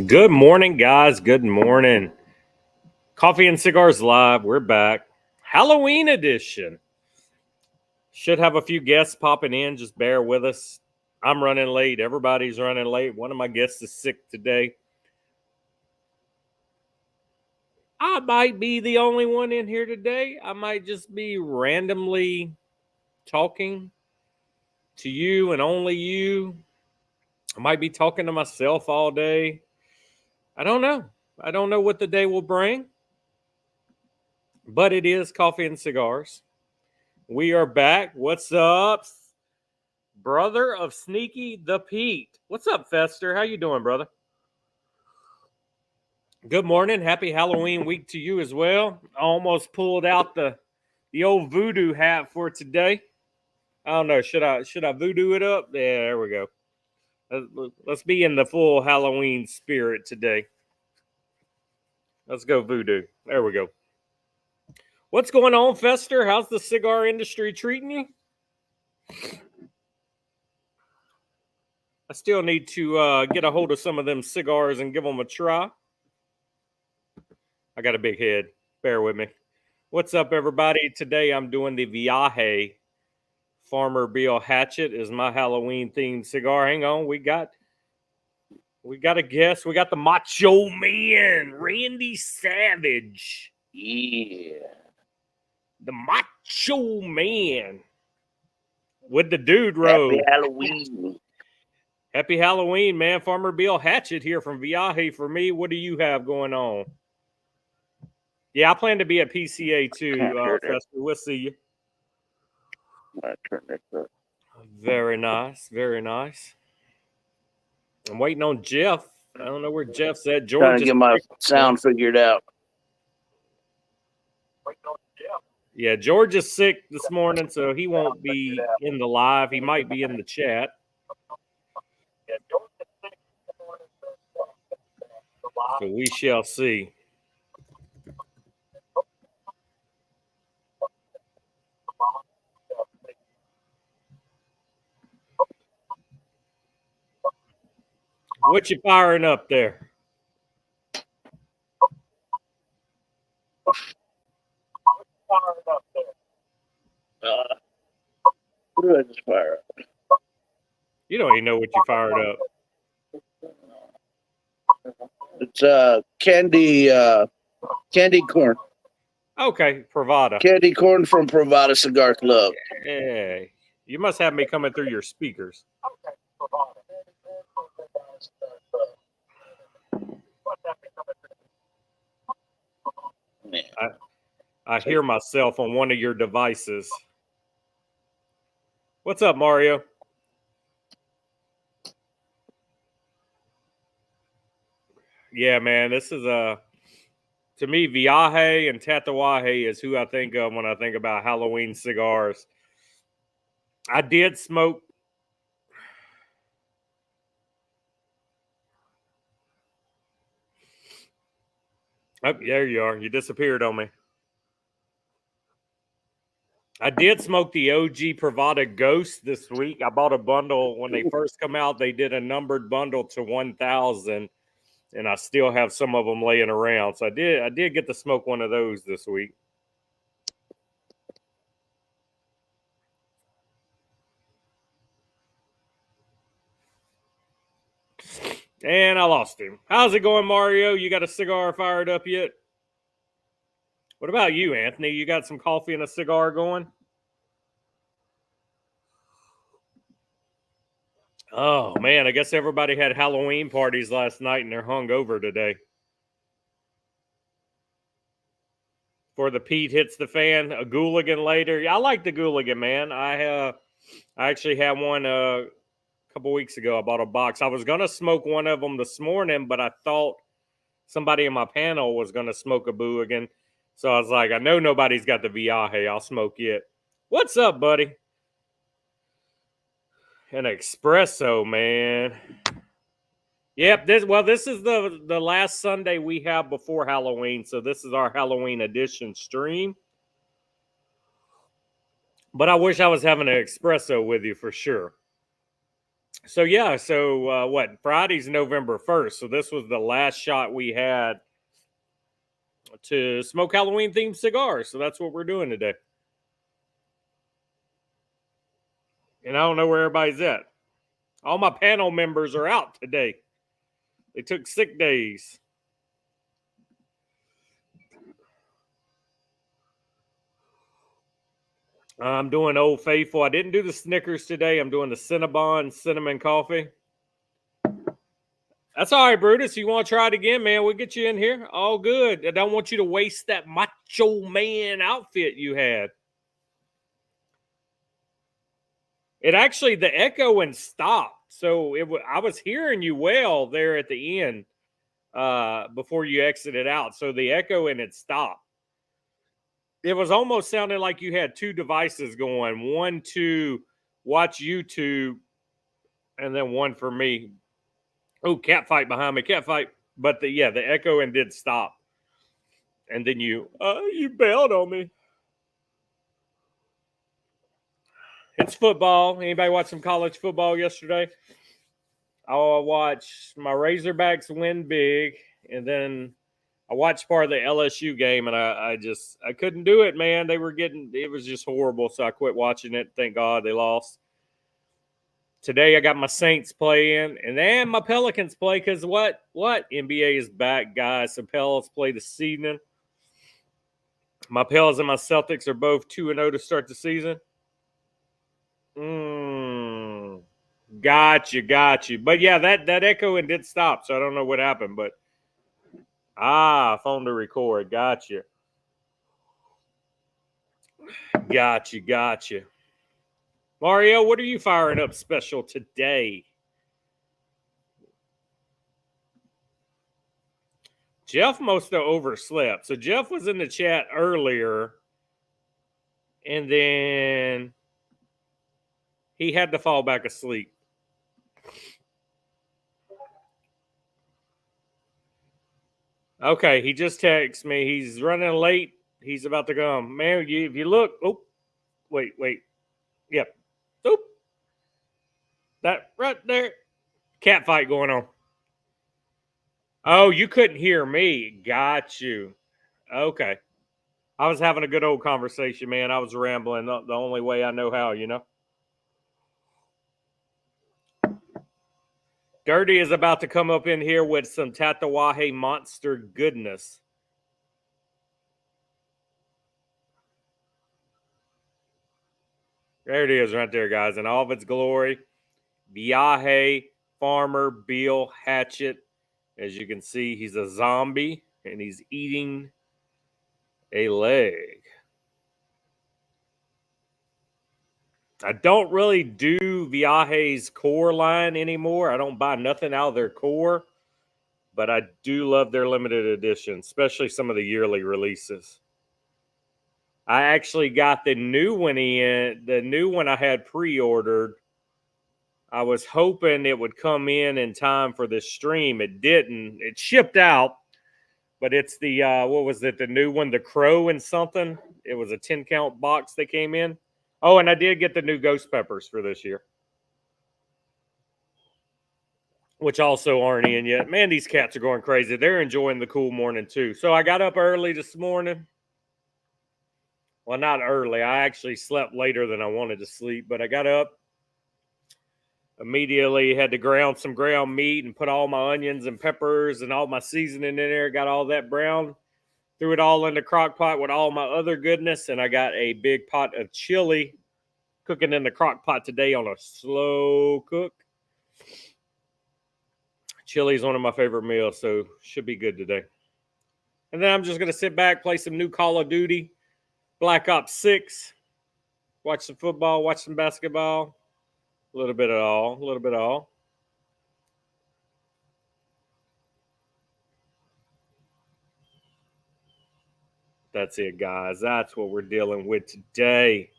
Good morning, guys. Good morning. Coffee and Cigars Live. We're back. Halloween edition. Should have a few guests popping in. Just bear with us. I'm running late. Everybody's running late. One of my guests is sick today. I might be the only one in here today. I might just be randomly talking to you and only you. I might be talking to myself all day. I don't know. I don't know what the day will bring. But it is Coffee and Cigars. We are back. What's up, brother of Sneaky the Pete? What's up, Fester? How you doing, brother? Good morning. Happy Halloween week to you as well. I almost pulled out the old voodoo hat for today. I don't know. Should I voodoo it up? Yeah, there we go. Let's be in the full Halloween spirit today. Let's go voodoo. There we go. What's going on, Fester? How's the cigar industry treating you? I still need to get a hold of some of them cigars and give them a try. I got a big head. Bear with me. What's up, everybody? Today I'm doing the Viaje Farmer Bill Hatchet is my Halloween themed cigar. Hang on, we got a guest. We got the Macho Man, Randy Savage. Yeah. The Macho Man. With the dude robe. Happy Halloween. Happy Halloween, man. Farmer Bill Hatchet here from Viaje for me. What do you have going on? Yeah, I plan to be at PCA too, Fester. We'll see you. I turn this up. Very nice. Very nice. I'm waiting on Jeff. I don't know where Jeff's at. George Trying to get my sound figured out. Yeah, George is sick this morning, so he won't be in the live. He might be in the chat. So we shall see. What you firing up there? What do I just fire up? You don't even know what you fired up. It's candy corn. Okay, Pravada. Candy corn from Pravada Cigar Club. Hey, you must have me coming through your speakers. I hear myself on one of your devices. What's up, Mario? Yeah, man, this is to me, Viaje and Tatuaje is who I think of when I think about Halloween cigars. I did smoke. Oh, there you are. You disappeared on me. I did smoke the OG Pravada Ghost this week. I bought a bundle when they first come out. They did a numbered bundle to 1,000, and I still have some of them laying around. So I did get to smoke one of those this week. And I lost him. How's it going, Mario? You got a cigar fired up yet? What about you, Anthony? You got some coffee and a cigar going? Oh, man, I guess everybody had Halloween parties last night and they're hungover today. Before the Pete hits the fan, a Gooligan later. Yeah, I like the Gooligan, man. I actually had one a couple weeks ago. I bought a box. I was going to smoke one of them this morning, but I thought somebody in my panel was going to smoke a Gooligan. So I was like, I know nobody's got the Viaje. I'll smoke it. What's up, buddy? An espresso, man. Yep. This is the last Sunday we have before Halloween. So this is our Halloween edition stream. But I wish I was having an espresso with you for sure. So yeah, so what? Friday's November 1st. So this was the last shot we had to smoke Halloween themed cigars. So that's what we're doing today. And I don't know where everybody's at. All my panel members are out today. They took sick days. I'm doing Old Faithful. I didn't do the Snickers today. I'm doing the Cinnabon cinnamon coffee. That's all right, Brutus. You want to try it again, man? We'll get you in here. All good. I don't want you to waste that macho man outfit you had. It actually, the echoing stopped. So I was hearing you well there at the end before you exited out. So the echoing had stopped. It was almost sounding like you had two devices going, one to watch YouTube and then one for me. Oh, cat fight behind me, cat fight. But the echoing did stop. And then you bailed on me. It's football. Anybody watch some college football yesterday? I watched my Razorbacks win big, and then I watched part of the LSU game, and I couldn't do it, man. It was just horrible, so I quit watching it. Thank God they lost. Today I got my Saints playing, and then my Pelicans play because what? NBA is back, guys. So Pels play this evening. My Pels and my Celtics are both 2-0 to start the season. Got you. But yeah, that echoing did stop, so I don't know what happened, but phone to record. Got you. Mario, what are you firing up special today? Jeff must have overslept. So Jeff was in the chat earlier, and then he had to fall back asleep. Okay, he just texted me. He's running late. He's about to come. Man, if you look, wait. Yep. Oop. That right there. Cat fight going on. Oh, you couldn't hear me. Got you. Okay. I was having a good old conversation, man. I was rambling the only way I know how, you know. Dirty is about to come up in here with some Tatawahe monster goodness. There it is right there, guys, in all of its glory. Viaje, Farmer, Beal, Hatchet. As you can see, he's a zombie, and he's eating a leg. I don't really do Viaje's core line anymore. I don't buy nothing out of their core, but I do love their limited edition, especially some of the yearly releases. I actually got the new one in. The new one I had pre-ordered. I was hoping it would come in time for this stream. It didn't. It shipped out, but it's the what was it? The new one, the Crow and something. It was a 10-count box that came in. Oh, and I did get the new Ghost Peppers for this year, which also aren't in yet. Man, these cats are going crazy. They're enjoying the cool morning too. So I got up early this morning. Well, not early. I actually slept later than I wanted to sleep, but I got up. Immediately had to ground some ground meat and put all my onions and peppers and all my seasoning in there. Got all that brown. Threw it all in the crock pot with all my other goodness. And I got a big pot of chili cooking in the crock pot today on a slow cook. Chili is one of my favorite meals, so should be good today. And then I'm just going to sit back, play some new Call of Duty, Black Ops 6, watch some football, watch some basketball. A little bit of all. That's it, guys. That's what we're dealing with today.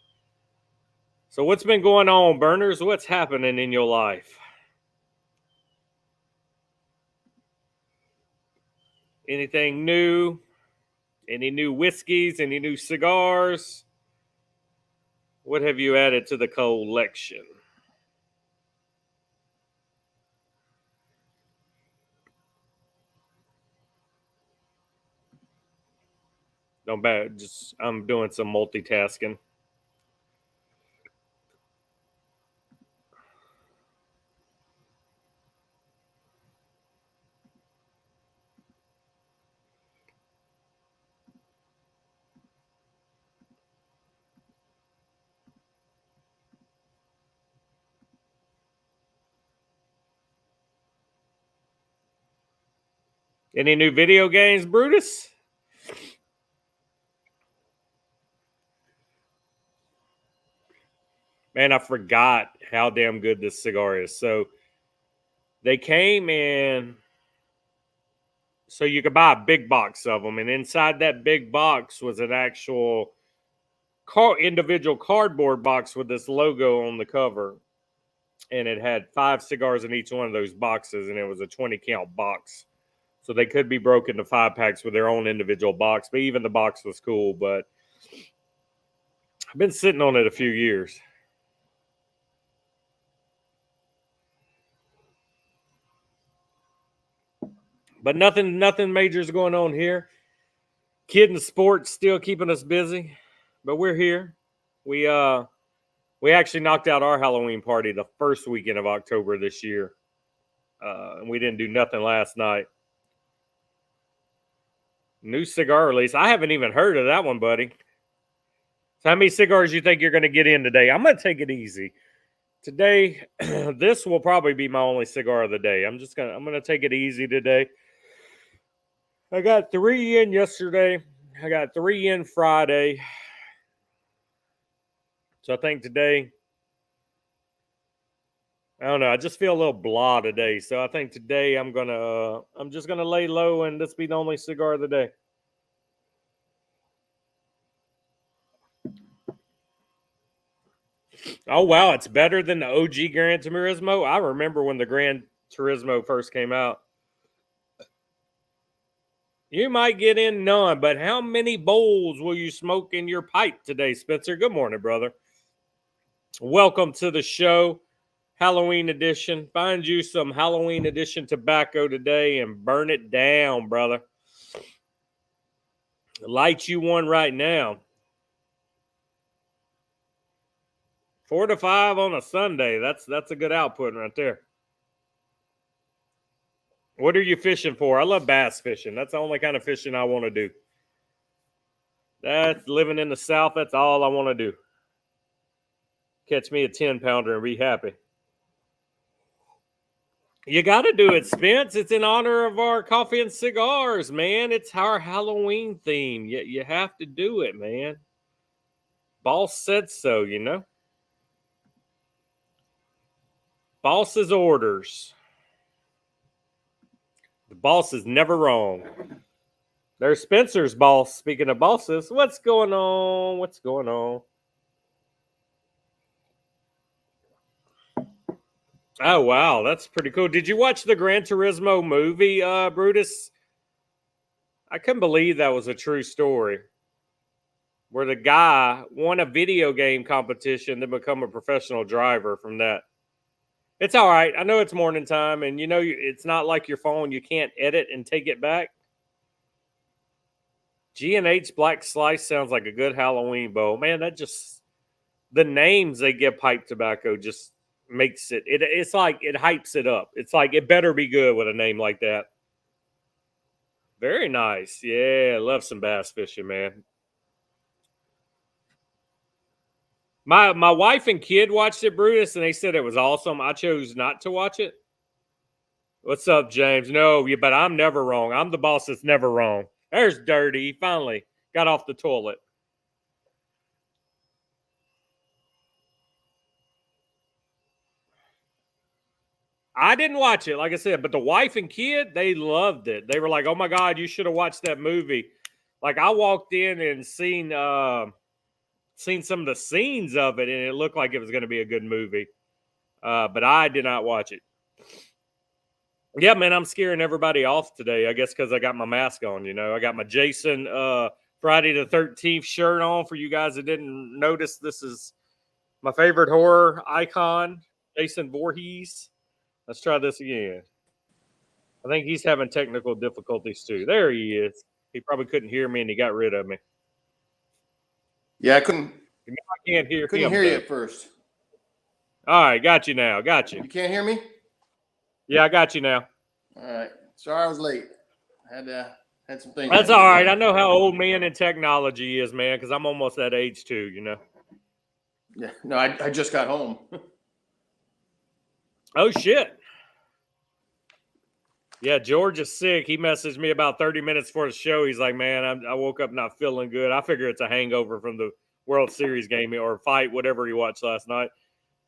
So what's been going on, burners? What's happening in your life? Anything new? Any new whiskeys? Any new cigars? What have you added to the collection? Don't bad. Just I'm doing some multitasking. Any new video games, Brutus? Man, I forgot how damn good this cigar is. So they came in, so you could buy a big box of them, and inside that big box was an actual individual cardboard box with this logo on the cover, and it had 5 cigars in each one of those boxes, and it was a 20 count box. So they could be broken to 5-packs with their own individual box, but even the box was cool. But I've been sitting on it a few years. But nothing major is going on here. Kid in sports still keeping us busy, but we're here. We actually knocked out our Halloween party the first weekend of October this year, and we didn't do nothing last night. New cigar release. I haven't even heard of that one, buddy. So how many cigars you think you're going to get in today? I'm going to take it easy. Today, this will probably be my only cigar of the day. I'm going to take it easy today. I got 3 in yesterday. I got 3 in Friday. So I think today, I don't know. I just feel a little blah today. So I think today I'm just gonna lay low and this be the only cigar of the day. Oh wow, it's better than the OG Gran Turismo. I remember when the Gran Turismo first came out. You might get in none, but how many bowls will you smoke in your pipe today, Spencer? Good morning, brother. Welcome to the show. Halloween edition. Find you some Halloween edition tobacco today and burn it down, brother. Light you one right now. 4 to 5 on a Sunday. That's a good output right there. What are you fishing for? I love bass fishing. That's the only kind of fishing I want to do. That's living in the South. That's all I want to do. Catch me a 10-pounder and be happy. You got to do it, Spence. It's in honor of our coffee and cigars, man. It's our Halloween theme. You have to do it, man. Boss said so, you know. Boss's orders. The boss is never wrong. There's Spencer's boss. Speaking of bosses, what's going on? What's going on? Oh, wow. That's pretty cool. Did you watch the Gran Turismo movie, Brutus? I couldn't believe that was a true story. Where the guy won a video game competition to become a professional driver from that. It's all right. I know it's morning time, and you know it's not like your phone. You can't edit and take it back. G&H Black Slice sounds like a good Halloween bowl. Man, that just... The names they give pipe tobacco just makes it's like it hypes it up. It's like it better be good with a name like that. Very nice. Yeah, love some bass fishing, man. My wife and kid watched it, Brutus, and they said it was awesome. I chose not to watch it. What's up, James? No, but I'm never wrong. I'm the boss that's never wrong. There's Dirty. He finally got off the toilet. I didn't watch it, like I said, but the wife and kid, they loved it. They were like, "Oh my God, you should have watched that movie." Like I walked in and seen some of the scenes of it, and it looked like it was going to be a good movie. But I did not watch it. Yeah, man, I'm scaring everybody off today. I guess because I got my mask on. You know, I got my Jason Friday the 13th shirt on. For you guys that didn't notice, this is my favorite horror icon, Jason Voorhees. Let's try this again. I think he's having technical difficulties too. There he is. He probably couldn't hear me and he got rid of me. Yeah, I couldn't I can't hear couldn't him. hear you though. at first. All right, got you now. Got you. You can't hear me? Yeah, I got you now. All right. Sorry I was late. Had some things. That's all right. I know how old man in technology is, man, because I'm almost that age too, you know. Yeah. No, I just got home. Oh, shit. Yeah, George is sick. He messaged me about 30 minutes before the show. He's like, man, I woke up not feeling good. I figure it's a hangover from the World Series game or fight, whatever he watched last night.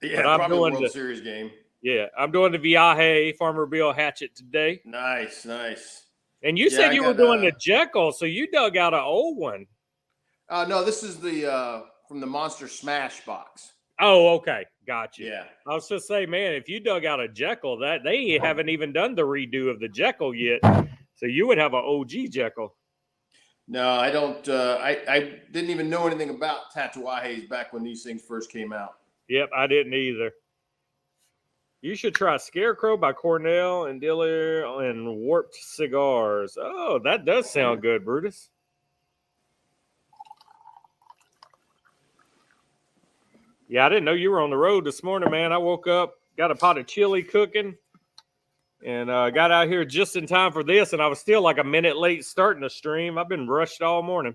Yeah, But I'm probably doing the World Series game. Yeah, I'm doing the Viaje Farmer Bill Hatchet today. Nice, nice. And you said you were doing the Jekyll, so you dug out an old one. No, this is the from the Monster Smash box. Oh, okay. Gotcha. Yeah. I was just saying, man, if you dug out a Jekyll, that they haven't even done the redo of the Jekyll yet. So you would have an OG Jekyll. No, I don't. I didn't even know anything about Tatuajes back when these things first came out. Yep, I didn't either. You should try Scarecrow by Cornell and Diller and Warped Cigars. Oh, that does sound good, Brutus. Yeah, I didn't know you were on the road this morning, man. I woke up, got a pot of chili cooking, and got out here just in time for this, and I was still like a minute late starting the stream. I've been rushed all morning.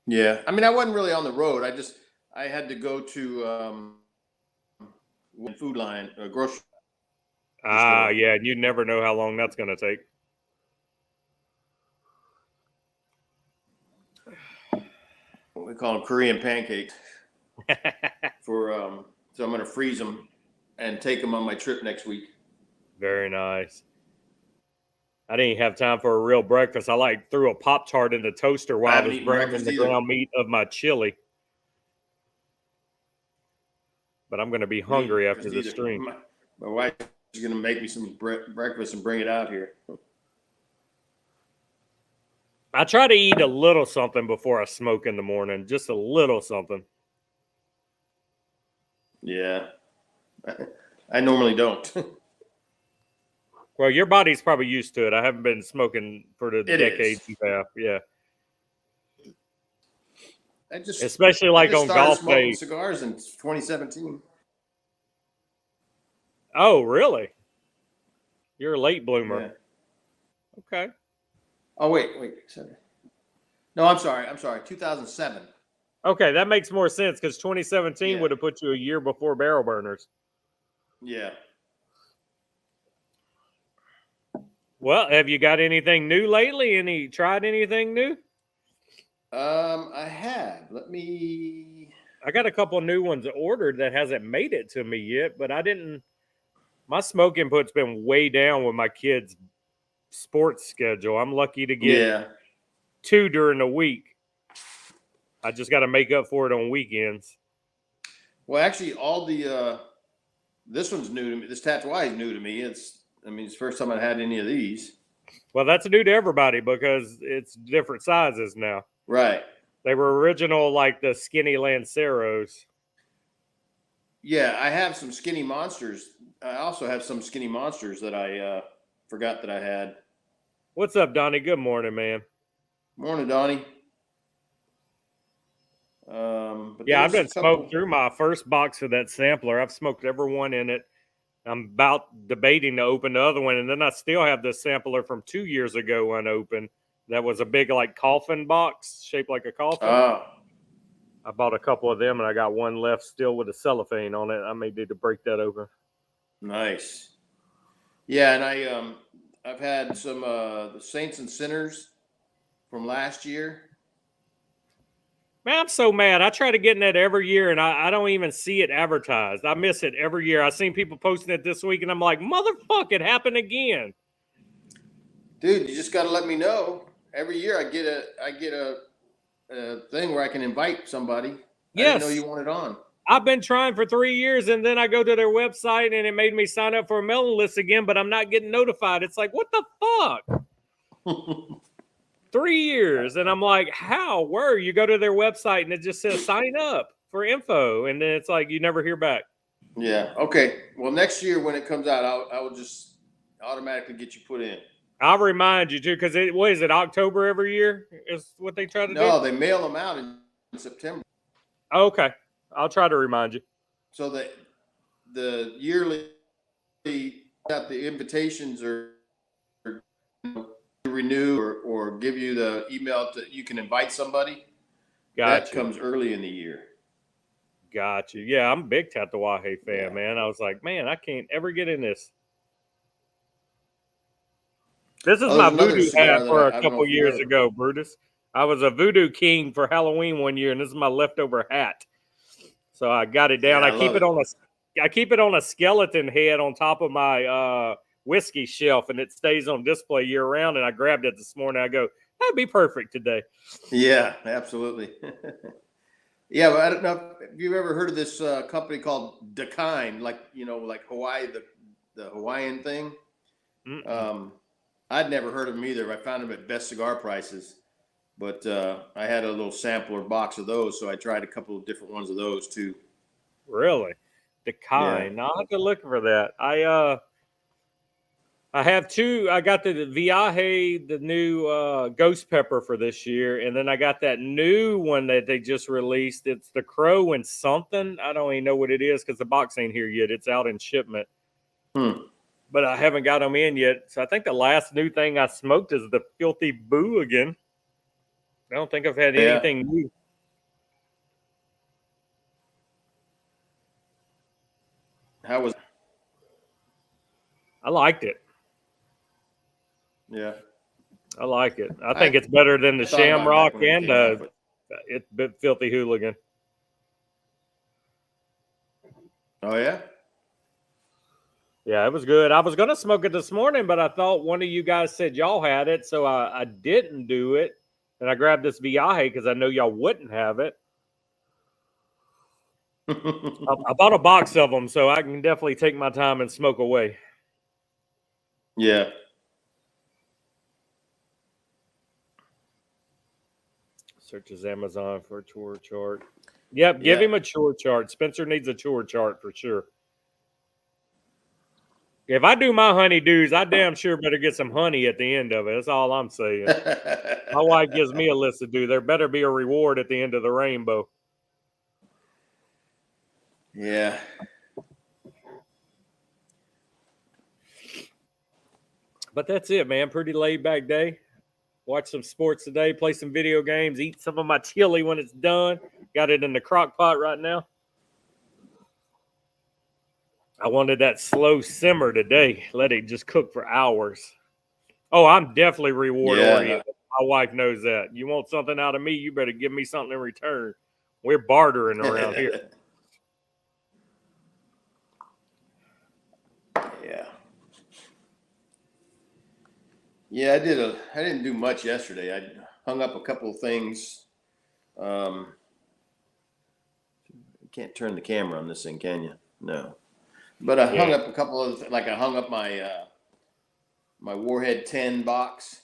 Yeah. I mean, I wasn't really on the road. I had to go to Food Line, grocery. Yeah, and you never know how long that's going to take. We call them Korean pancakes. So I'm going to freeze them and take them on my trip next week. Very nice. I didn't even have time for a real breakfast. I threw a Pop-Tart in the toaster while I was browning the ground meat of my chili. But I'm going to be hungry after the stream. My wife is going to make me some breakfast and bring it out here. I try to eat a little something before I smoke in the morning. Just a little something. Yeah. I normally don't. Well, your body's probably used to it. I haven't been smoking for the decades you have. Yeah. Especially like on golf day. Cigars in 2017. Oh, really? You're a late bloomer. Yeah. Okay. Oh, wait. Sorry. No, I'm sorry. 2007. Okay, that makes more sense because 2017 would have put you a year before Barrel Burners. Yeah. Well, have you got anything new lately? Tried anything new? I have. I got a couple new ones ordered that hasn't made it to me yet, but I didn't. My smoke input's been way down with my kids' sports schedule. I'm lucky to get 2 during the week. I just got to make up for it on weekends. Well, actually, all the this one's new to me. This Tatuaje is new to me. It's the first time I had any of these. Well, that's new to everybody because it's different sizes now. Right. They were original like the skinny Lanceros. Yeah, I have some skinny monsters. I also have some skinny monsters that I forgot that I had. What's up, Donnie? Good morning, man. Morning, Donnie. Yeah, I've been smoked through my first box of that sampler. I've smoked every one in it. I'm about debating to open the other one, and then I still have this sampler from 2 years ago unopened. That was a big like coffin box shaped like a coffin. Oh. I bought a couple of them, and I got one left still with a cellophane on it. I may need to break that open. Nice. Yeah, and I've had some the Saints and Sinners from last year. Man, I'm so mad. I try to get in that every year, and I don't even see it advertised. I miss it every year. I've seen people posting it this week, and I'm like, motherfuck, it happened again. Dude, you just got to let me know. Every year I get a thing where I can invite somebody. Yes. I didn't know you wanted on. I've been trying for 3 years, and then I go to their website, and it made me sign up for a mailing list again, but I'm not getting notified. It's like, what the fuck? 3 years. And I'm like, how? Where? You go to their website, and it just says sign up for info. And then it's like, you never hear back. Yeah. Okay. Well, next year when it comes out, I will just automatically get you put in. I'll remind you, too, because what is it, October every year is what they try to do? No, they mail them out in September. Okay, I'll try to remind you. So the yearly got the invitations or renew or give you the email that you can invite somebody. That Got you. comes early in the year. Got you. Yeah, I'm a big Tatawahe fan, Yeah. man. I was like, man, I can't ever get in this. This is Oh, my there's another voodoo hat cigar that for a I don't know couple if you years know. ago, Brutus. I was a voodoo king for Halloween one year, and this is my leftover hat. So I got it down. Yeah, I I keep love it it. I keep it on a skeleton head on top of my whiskey shelf, and it stays on display year round. And I grabbed it this morning. I go, that'd be perfect today. Yeah, absolutely. Yeah, but I don't know if you've ever heard of this company called Dakine, like like Hawaii, the Hawaiian thing. Mm-mm. I'd never heard of them either. I found them at Best Cigar Prices, but I had a little sampler box of those, so I tried a couple of different ones of those too. Really? The Yeah. kind. I'll have to look for that. I have two. I got the Viaje, the new ghost pepper for this year, and then I got that new one that they just released. It's the Crow and something. I don't even know what it is because the box ain't here yet. It's out in shipment, Hmm. but I haven't got them in yet. So I think the last new thing I smoked is the Filthy Boo again. I don't think I've had Yeah. anything new. How was? I liked it. Yeah. I like it. I I think it's better than the thought about it back Shamrock when it and came out, but it's Filthy Hooligan. oh yeah. Yeah, it was good. I was going to smoke it this morning, but I thought one of you guys said y'all had it, so I didn't do it. And I grabbed this Viaje because I know y'all wouldn't have it. I bought a box of them, so I can definitely take my time and smoke away. Yeah. Searches Amazon for a chore chart. Yep, give Yeah. him a chore chart. Spencer needs a chore chart for sure. If I do my honeydews, I damn sure better get some honey at the end of it. That's all I'm saying. My wife gives me a list to do. There better be a reward at the end of the rainbow. Yeah. But that's it, man. Pretty laid back day. Watch some sports today, play some video games, eat some of my chili when it's done. Got it in the crock pot right now. I wanted that slow simmer today. Let it just cook for hours. Oh, I'm definitely reward Yeah. oriented. My wife knows that. You want something out of me, you better give me something in return. We're bartering around here. Yeah. Yeah, I didn't do much yesterday. I hung up a couple of things. You can't turn the camera on this thing, can you? No. But I hung up a couple of I hung up my my Warhead 10 box.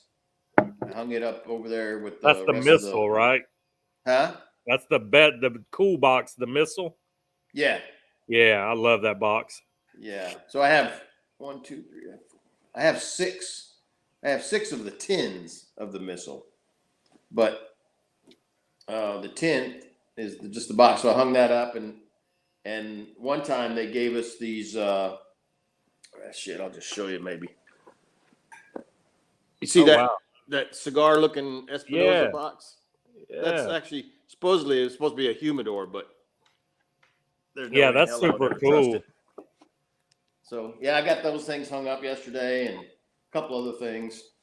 I hung it up over there with That's the the rest of missile, right? Huh? That's the cool box, the missile. Yeah. Yeah, I love that box. Yeah. So I have 1, 2, 3, 4. I have 6. I have 6 of the tins of the missile, but the tin is just the box. So I hung that up, and one time they gave us these. Shit, I'll just show you maybe. You see Wow. that cigar looking Espinosa Yeah. box? Yeah. That's actually supposedly it's supposed to be a humidor, but there's no Yeah, way in that's hell I would super ever trust cool. it. So yeah, I got those things hung up yesterday and a couple other things,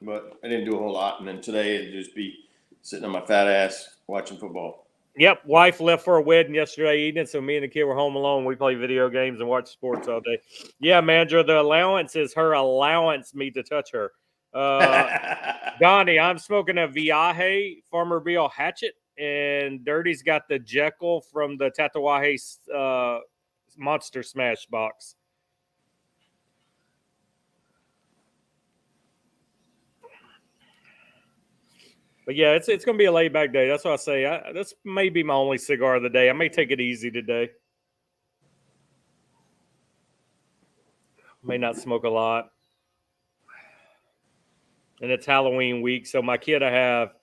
but I didn't do a whole lot. And then today it'd just be sitting on my fat ass watching football. Yep, wife left for a wedding yesterday evening, so me and the kid were home alone. We play video games and watch sports all day. Yeah, manager, the allowance is her allowance me to touch her. Donnie, I'm smoking a Viaje Farmer Bill Hatchet, and Dirty's got the Jekyll from the Tatawahe Monster Smash box. But yeah, it's going to be a laid back day. That's what I say. This may be my only cigar of the day. I may take it easy today. May not smoke a lot. And it's Halloween week, so my kid I have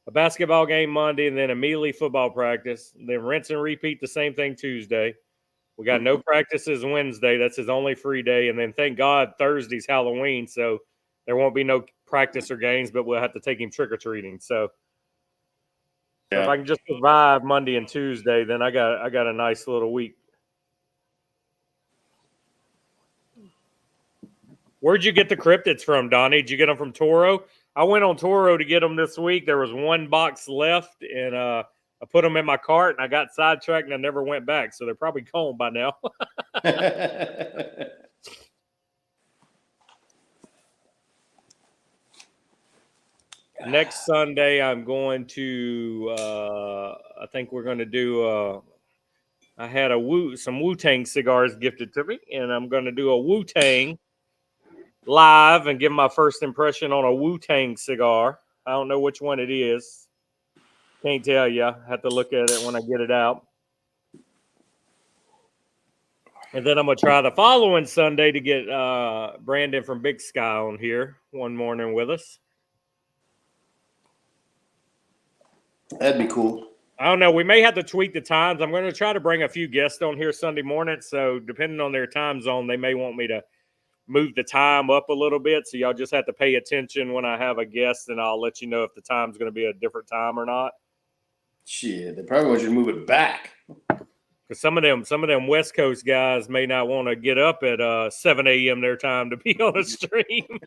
a basketball game Monday, and then immediately football practice. Then rinse and repeat the same thing Tuesday. We got no practices Wednesday. That's his only free day. And then thank God Thursday's Halloween, so there won't be no practice or games, but we'll have to take him trick-or-treating. So if I can just survive Monday and Tuesday, then I got a nice little week. Where'd you get the cryptids from, Donnie? Did you get them from Toro? I went on Toro to get them this week. There was one box left, and I put them in my cart, and I got sidetracked, and I never went back. So they're probably gone by now. Next Sunday, I'm going to. I think we're going to do. I had some Wu-Tang cigars gifted to me, and I'm going to do a Wu-Tang live and give my first impression on a Wu-Tang cigar. I don't know which one it is. Can't tell you. I have to look at it when I get it out. And then I'm going to try the following Sunday to get Brandon from Big Sky on here one morning with us. That'd be cool. I don't know. We may have to tweak the times. I'm going to try to bring a few guests on here Sunday morning. So depending on their time zone, they may want me to move the time up a little bit. So y'all just have to pay attention when I have a guest, and I'll let you know if the time's going to be a different time or not. Shit, they probably want you to move it back. Because some of them West Coast guys may not want to get up at 7 a.m. their time to be on a stream.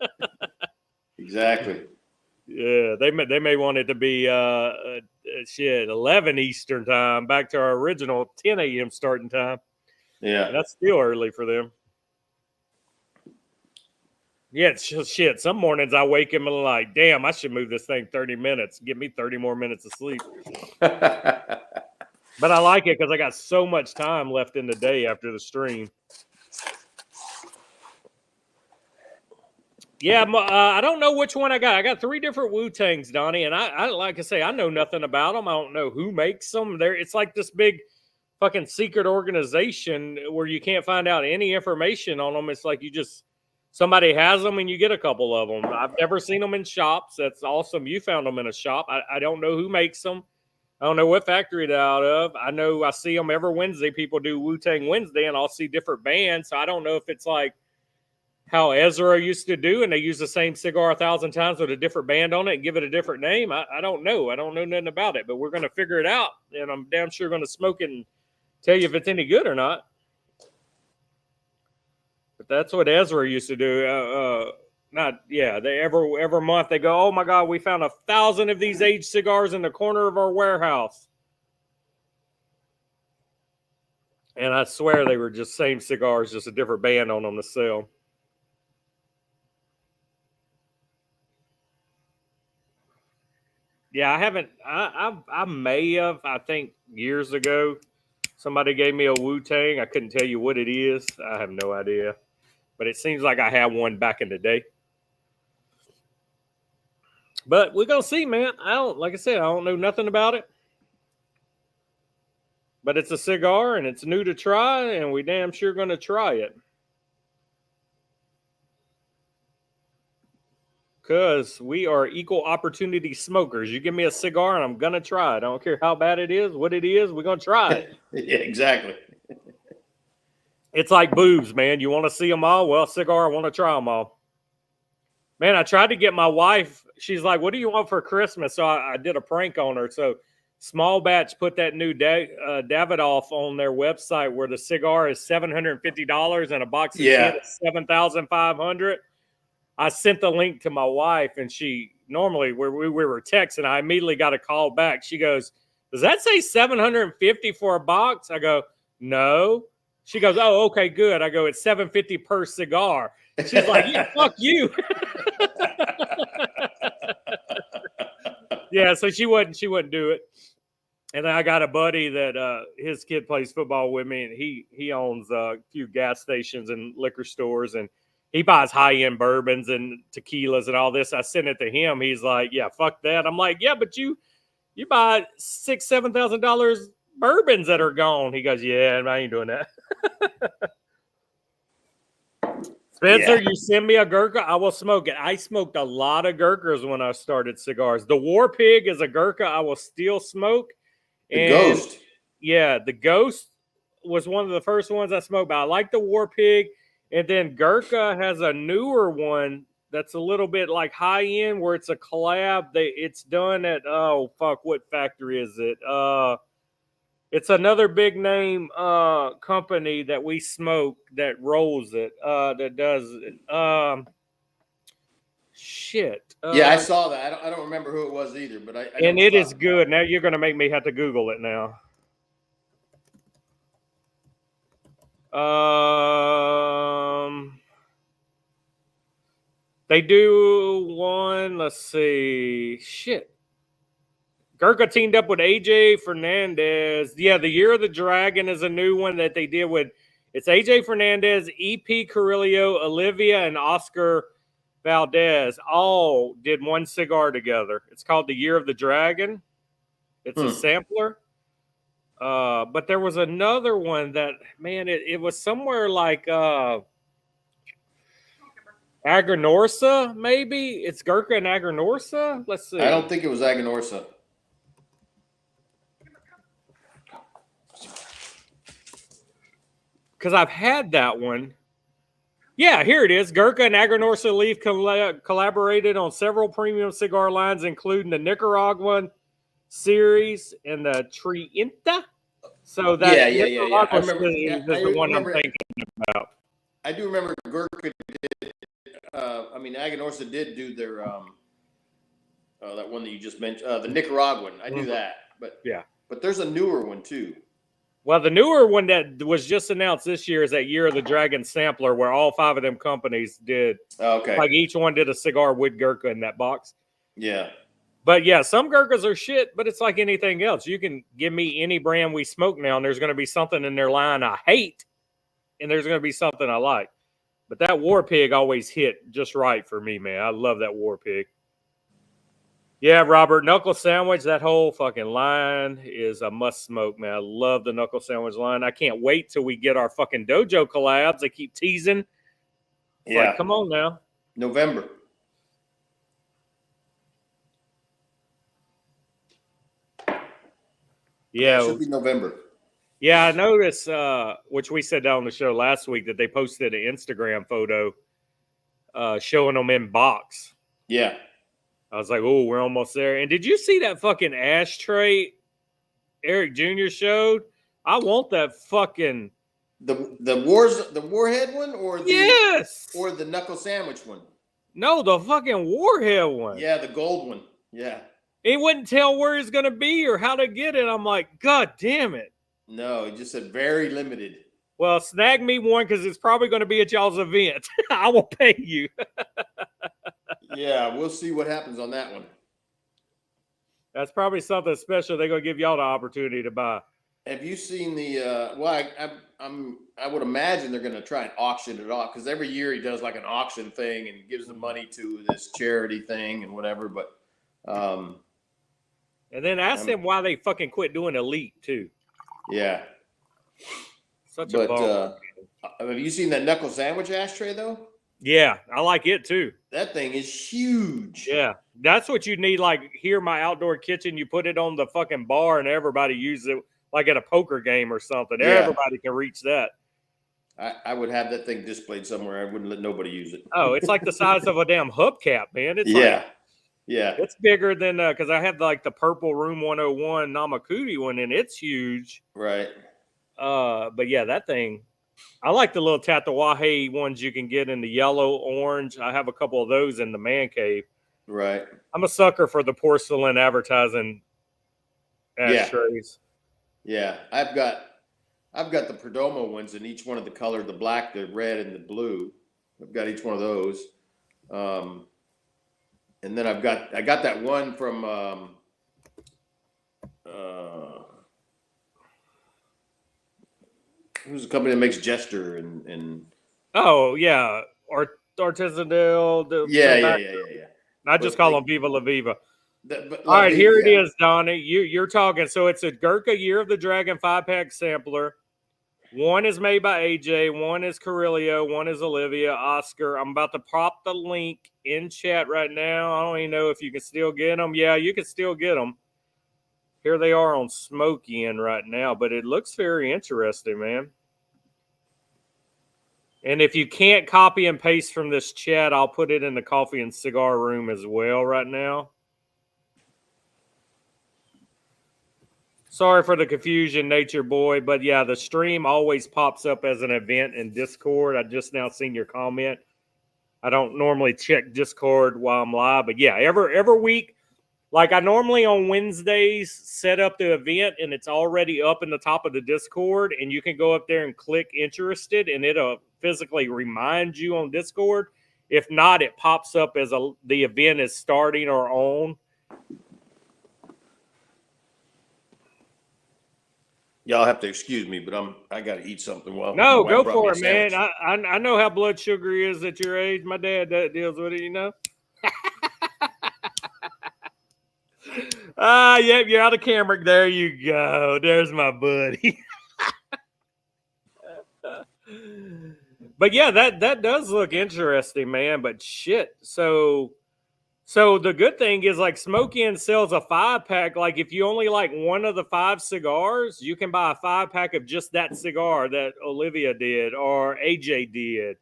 Exactly. Yeah, they may want it to be 11 Eastern time, back to our original 10 a.m. starting time. Yeah, and that's still early for them. Yeah, it's just shit. Some mornings I wake up and I'm like, damn, I should move this thing 30 minutes. Give me 30 more minutes of sleep. But I like it because I got so much time left in the day after the stream. Yeah, I don't know which one I got. I got 3 different Wu-Tangs, Donnie, and I like I say, I know nothing about them. I don't know who makes them. It's like this big fucking secret organization where you can't find out any information on them. It's like somebody has them and you get a couple of them. I've never seen them in shops. That's awesome. You found them in a shop. I don't know who makes them. I don't know what factory they're out of. I know I see them every Wednesday. People do Wu-Tang Wednesday, and I'll see different bands. So I don't know if it's like how Ezra used to do, and they use the same cigar 1,000 times with a different band on it and give it a different name. I don't know. I don't know nothing about it, but we're going to figure it out, and I'm damn sure going to smoke it and tell you if it's any good or not. But that's what Ezra used to do. Every month they go, oh my God, we found 1,000 of these aged cigars in the corner of our warehouse. And I swear they were just same cigars, just a different band on them to sell. Yeah, I haven't. I may have. I think years ago, somebody gave me a Wu-Tang. I couldn't tell you what it is. I have no idea. But it seems like I had one back in the day. But we're gonna see, man. Like I said, I don't know nothing about it. But it's a cigar and it's new to try, and we damn sure gonna try it. Because we are equal opportunity smokers. You give me a cigar and I'm going to try it. I don't care how bad it is, what it is, we're going to try it. Yeah, exactly. It's like boobs, man. You want to see them all? Well, cigar, I want to try them all. Man, I tried to get my wife. She's like, what do you want for Christmas? So I did a prank on her. So Small Batch put that new Davidoff on their website where the cigar is $750 and a box of 10 is $7,500. I sent the link to my wife, and she normally we were texting. I immediately got a call back. She goes, "Does that say $750 for a box?" I go, "No." She goes, "Oh, okay, good." I go, "It's $750 per cigar." She's like, "Yeah, fuck you." Yeah, so she wouldn't do it. And then I got a buddy that his kid plays football with me, and he owns a few gas stations and liquor stores, and he buys high-end bourbons and tequilas and all this. I sent it to him. He's like, yeah, fuck that. I'm like, yeah, but you buy $6,000-$7,000 bourbons that are gone. He goes, yeah, I ain't doing that. Spencer, Yeah. you send me a Gurkha, I will smoke it. I smoked a lot of Gurkhas when I started cigars. The War Pig is a Gurkha I will still smoke. The And Ghost. yeah, the Ghost was one of the first ones I smoked. But I like the War Pig. And then Gurkha has a newer one that's a little bit like high end where it's a collab. It's done at what factory is it? It's another big name company that we smoke that rolls it, that does it. Shit. Yeah, I saw that. I don't remember who it was either, but I know And what it you're is talking good. about. Now you're gonna make me have to Google it now. They do one. Let's see. Shit. Gurkha teamed up with AJ Fernandez. Yeah, the Year of the Dragon is a new one that they did with. It's AJ Fernandez, EP Carrillo, Olivia, and Oscar Valdez all did one cigar together. It's called the Year of the Dragon. It's a sampler. But there was another one that, man, it was somewhere like Aganorsa, maybe. It's Gurkha and Aganorsa. Let's see. I don't think it was Aganorsa. Because I've had that one. Yeah, here it is. Gurkha and Aganorsa Leaf collaborated on several premium cigar lines, including the Nicaraguan series and the Trienta. So that Yeah. Nicaragua I remember. series Yeah, is the one I'm thinking about. I do remember Gurkha did. Aganorsa did do their that one that you just mentioned, the Nicaraguan. I knew that, but Yeah. But there's a newer one too. Well, the newer one that was just announced this year is that Year of the Dragon sampler, where all 5 of them companies did. Okay. Like each one did a cigar with Gurkha in that box. Yeah. But yeah, some Gurkhas are shit, but it's like anything else. You can give me any brand we smoke now, and there's going to be something in their line I hate, and there's going to be something I like. But that War Pig always hit just right for me, man. I love that War Pig. Yeah, Robert, Knuckle Sandwich, that whole fucking line is a must smoke, man. I love the Knuckle Sandwich line. I can't wait till we get our fucking dojo collabs. They keep teasing. It's like, come on now. November. Yeah. It should be November. Yeah, I noticed, which we said on the show last week, that they posted an Instagram photo showing them in box. Yeah. I was like, oh, we're almost there. And did you see that fucking ashtray Eric Jr. showed? I want that fucking the Warhead one or the Knuckle Sandwich one? No, the fucking Warhead one. Yeah, the gold one. Yeah. He wouldn't tell where he's gonna be or how to get it. I'm like, God damn it. No, he just said very limited. Well, snag me one because it's probably going to be at y'all's event. I will pay you. Yeah, we'll see what happens on that one. That's probably something special they're going to give y'all the opportunity to buy. Have you seen the? I would imagine they're going to try and auction it off because every year he does like an auction thing and gives the money to this charity thing and whatever. But and then ask them why they fucking quit doing Elite too. Yeah. Such a ball. Have you seen that Knuckle Sandwich ashtray though? Yeah, I like it too. That thing is huge. Yeah, that's what you need. Like here, my outdoor kitchen, you put it on the fucking bar and everybody uses it like at a poker game or something. Yeah. Everybody can reach that. I would have that thing displayed somewhere. I wouldn't let nobody use it. Oh, it's like the size of a damn hubcap, man. It's yeah. Like, yeah. It's bigger than because I have like the purple Room 101 Namakuti one, and it's huge. Right. But yeah, that thing. I like the little Tatawahe ones you can get in the yellow, orange. I have a couple of those in the man cave. Right. I'm a sucker for the porcelain advertising ashtrays. Yeah. I've got the Perdomo ones in each one of the color, the black, the red, and the blue. I've got each one of those. And then I got that one from who's the company that makes Jester and oh yeah, Artisanal. Yeah. I just call them Viva La Viva. All right, here it is, Donnie. You're talking. So it's a Gurkha Year of the Dragon 5-pack sampler. One is made by AJ. One is Carrillo. One is Olivia. Oscar. I'm about to pop the link in chat right now. I don't even know if you can still get them. Yeah, you can still get them. Here they are on Smoky Inn right now, but it looks very interesting, man. And if you can't copy and paste from this chat, I'll put it in the coffee and cigar room as well right now. Sorry for the confusion, Nature Boy, but yeah, the stream always pops up as an event in Discord. I just now seen your comment. I don't normally check Discord while I'm live, but yeah, every week, like I normally on Wednesdays set up the event and it's already up in the top of the Discord, and you can go up there and click interested, and it'll physically remind you on Discord. If not, it pops up as the event is starting or on. Y'all have to excuse me, but I got to eat something. Well, No, go for it, man. I know how blood sugar is at your age. My dad deals with it, you know. Yep, you're out of camera. There you go. There's my buddy. But yeah, that does look interesting, man. But shit, so the good thing is, like, Smoky Inn sells a 5-pack. Like, if you only like one of the 5 cigars, you can buy a 5-pack of just that cigar that Olivia did or AJ did.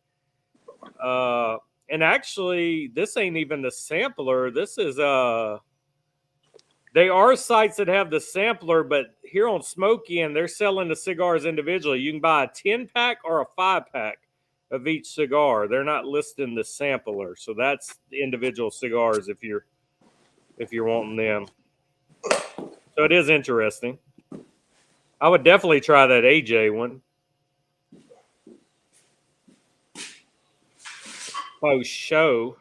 And actually, this ain't even the sampler. This is they are sites that have the sampler, but here on Smoky Inn, they're selling the cigars individually. You can buy a 10-pack or a 5-pack of each cigar. They're not listing the sampler, so that's the individual cigars if you're wanting them. So it is interesting. I would definitely try that AJ one. Post show.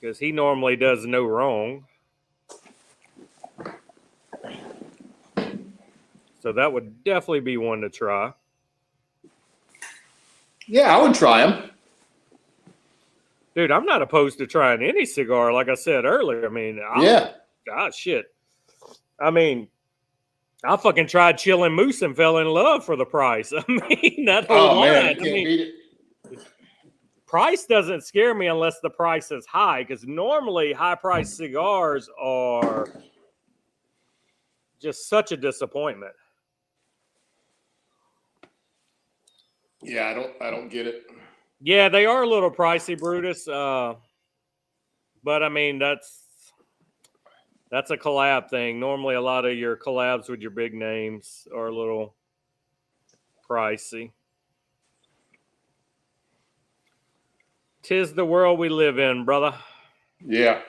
Because he normally does no wrong. So that would definitely be one to try. Yeah, I would try them. Dude, I'm not opposed to trying any cigar, like I said earlier. I mean, shit. I mean, I fucking tried Chillin' Moose and fell in love for the price. I mean, that whole line. Man, you can't beat it. Price doesn't scare me unless the price is high, because normally high-priced cigars are just such a disappointment. Yeah, I don't get it. Yeah, they are a little pricey, Brutus. But I mean, that's a collab thing. Normally, a lot of your collabs with your big names are a little pricey. 'Tis the world we live in, brother. Yeah.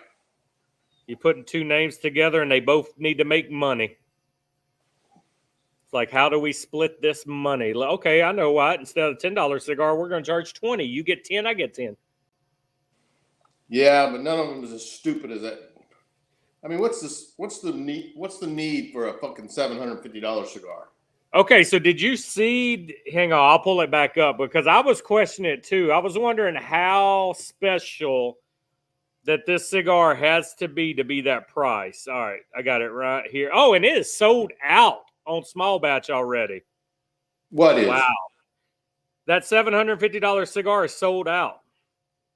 You putting 2 names together, and they both need to make money. It's like, how do we split this money? Okay, I know what. Instead of $10 cigar, we're going to charge 20. You get 10, I get 10. Yeah, but none of them is as stupid as that. I mean, what's the need for a fucking $750 cigar? Okay, so did you see? Hang on, I'll pull it back up because I was questioning it too. I was wondering how special that this cigar has to be that price. All right, I got it right here. Oh, and it is sold out on small batch already. What is? Wow. That $750 cigar is sold out.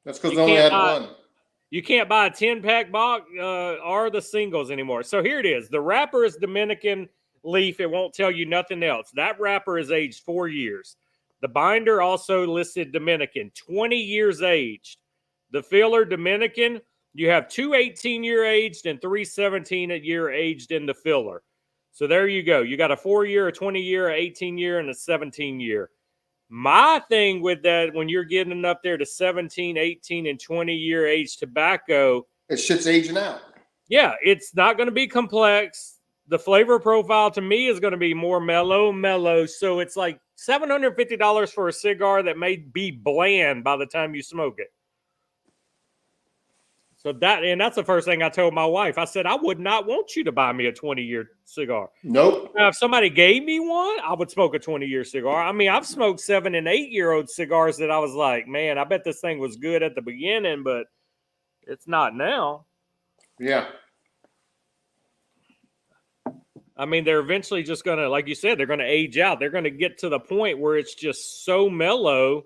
That's because they only had one. You can't buy a 10-pack box or the singles anymore. So here it is. The wrapper is Dominican leaf. It won't tell you nothing else. That wrapper is aged 4 years. The binder also listed Dominican, 20 years aged. The filler, Dominican. You have 2 18-year aged and 3 17-year aged in the filler. So there you go. You got a 4-year, a 20-year, a 18-year, and a 17-year. My thing with that, when you're getting up there to 17, 18, and 20-year age tobacco, It shit's aging out. Yeah, it's not going to be complex. The flavor profile to me is going to be more mellow. So it's like $750 for a cigar that may be bland by the time you smoke it. So that's the first thing I told my wife. I said, I would not want you to buy me a 20-year cigar. Nope. Now, if somebody gave me one, I would smoke a 20-year cigar. I mean, I've smoked 7 and 8-year-old cigars that I was like, man, I bet this thing was good at the beginning, but it's not now. Yeah. I mean, they're eventually just going to, like you said, they're going to age out. They're going to get to the point where it's just so mellow.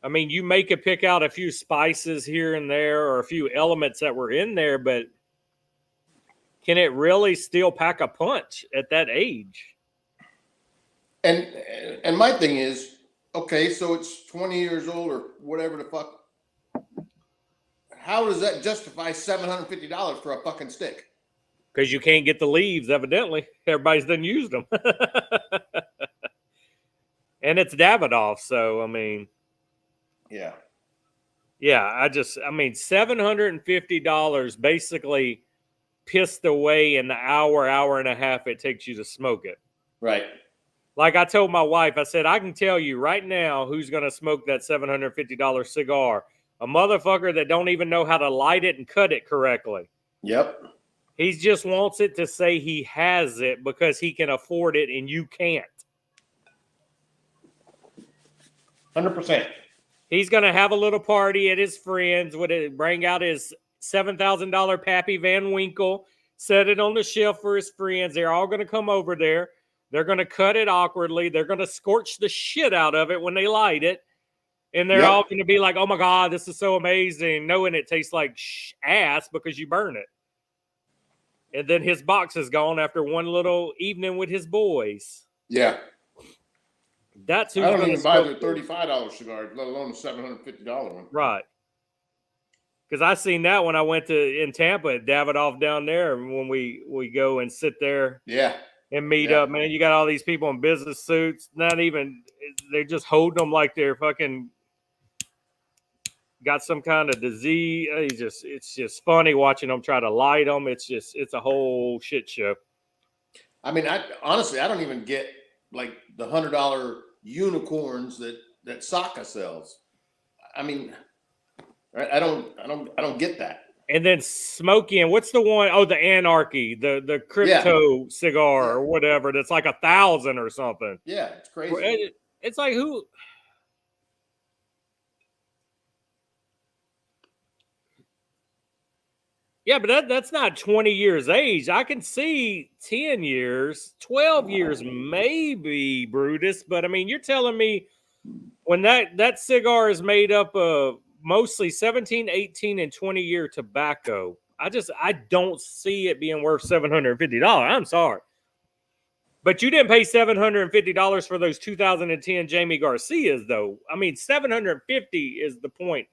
I mean, you may could pick out a few spices here and there or a few elements that were in there, but can it really still pack a punch at that age? And my thing is, okay, so it's 20 years old or whatever the fuck. How does that justify $750 for a fucking stick? Because you can't get the leaves, evidently. Everybody's done used them. And it's Davidoff, so, I mean. Yeah. Yeah, I mean, $750 basically pissed away in the hour and a half it takes you to smoke it. Right. Like I told my wife, I said, I can tell you right now who's going to smoke that $750 cigar. A motherfucker that don't even know how to light it and cut it correctly. Yep. He just wants it to say he has it because he can afford it and you can't. 100%. He's going to have a little party at his friends, bring out his $7,000 Pappy Van Winkle, set it on the shelf for his friends. They're all going to come over there. They're going to cut it awkwardly. They're going to scorch the shit out of it when they light it. And they're all going to be like, oh my God, this is so amazing, knowing it tastes like ass because you burn it. And then his box is gone after one little evening with his boys. Yeah. That's who I don't even buy the $35 cigar, let alone the $750 one. Right. Because I seen that when I went in Tampa at Davidoff down there when we go and sit there. Yeah. And meet up, man. You got all these people in business suits. They're just holding them like they're fucking got some kind of disease. It's just funny watching them try to light them. It's a whole shit show. I mean, honestly, I don't even get like the $100 unicorns that Saka sells. I mean, I don't get that. And then Smokey, and what's the one? Oh, the Anarchy, the crypto cigar or whatever. That's like 1,000 or something. Yeah, it's crazy. It's like who? Yeah, but that's not 20 years age. I can see 10 years, 12 years, maybe, Brutus. But I mean, you're telling me when that cigar is made up of mostly 17, 18, and 20-year tobacco, I don't see it being worth $750. I'm sorry. But you didn't pay $750 for those 2010 Jamie Garcias, though. I mean, $750 is the point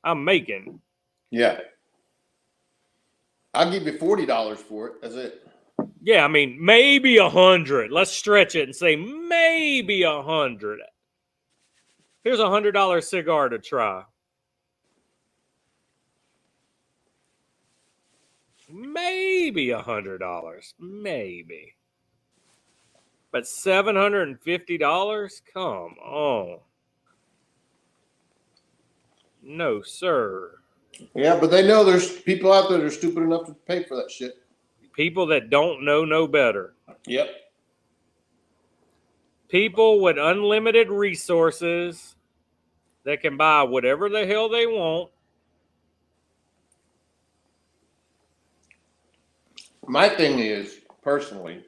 I'm making. Yeah. I'll give you $40 for it. That's it. Yeah, I mean, maybe 100. Let's stretch it and say maybe 100. Here's a $100 cigar to try. Maybe $100. Maybe. But $750? Come on. No, sir. Yeah, but they know there's people out there that are stupid enough to pay for that shit. People that don't know no better. Yep. People with unlimited resources that can buy whatever the hell they want. My thing is, personally,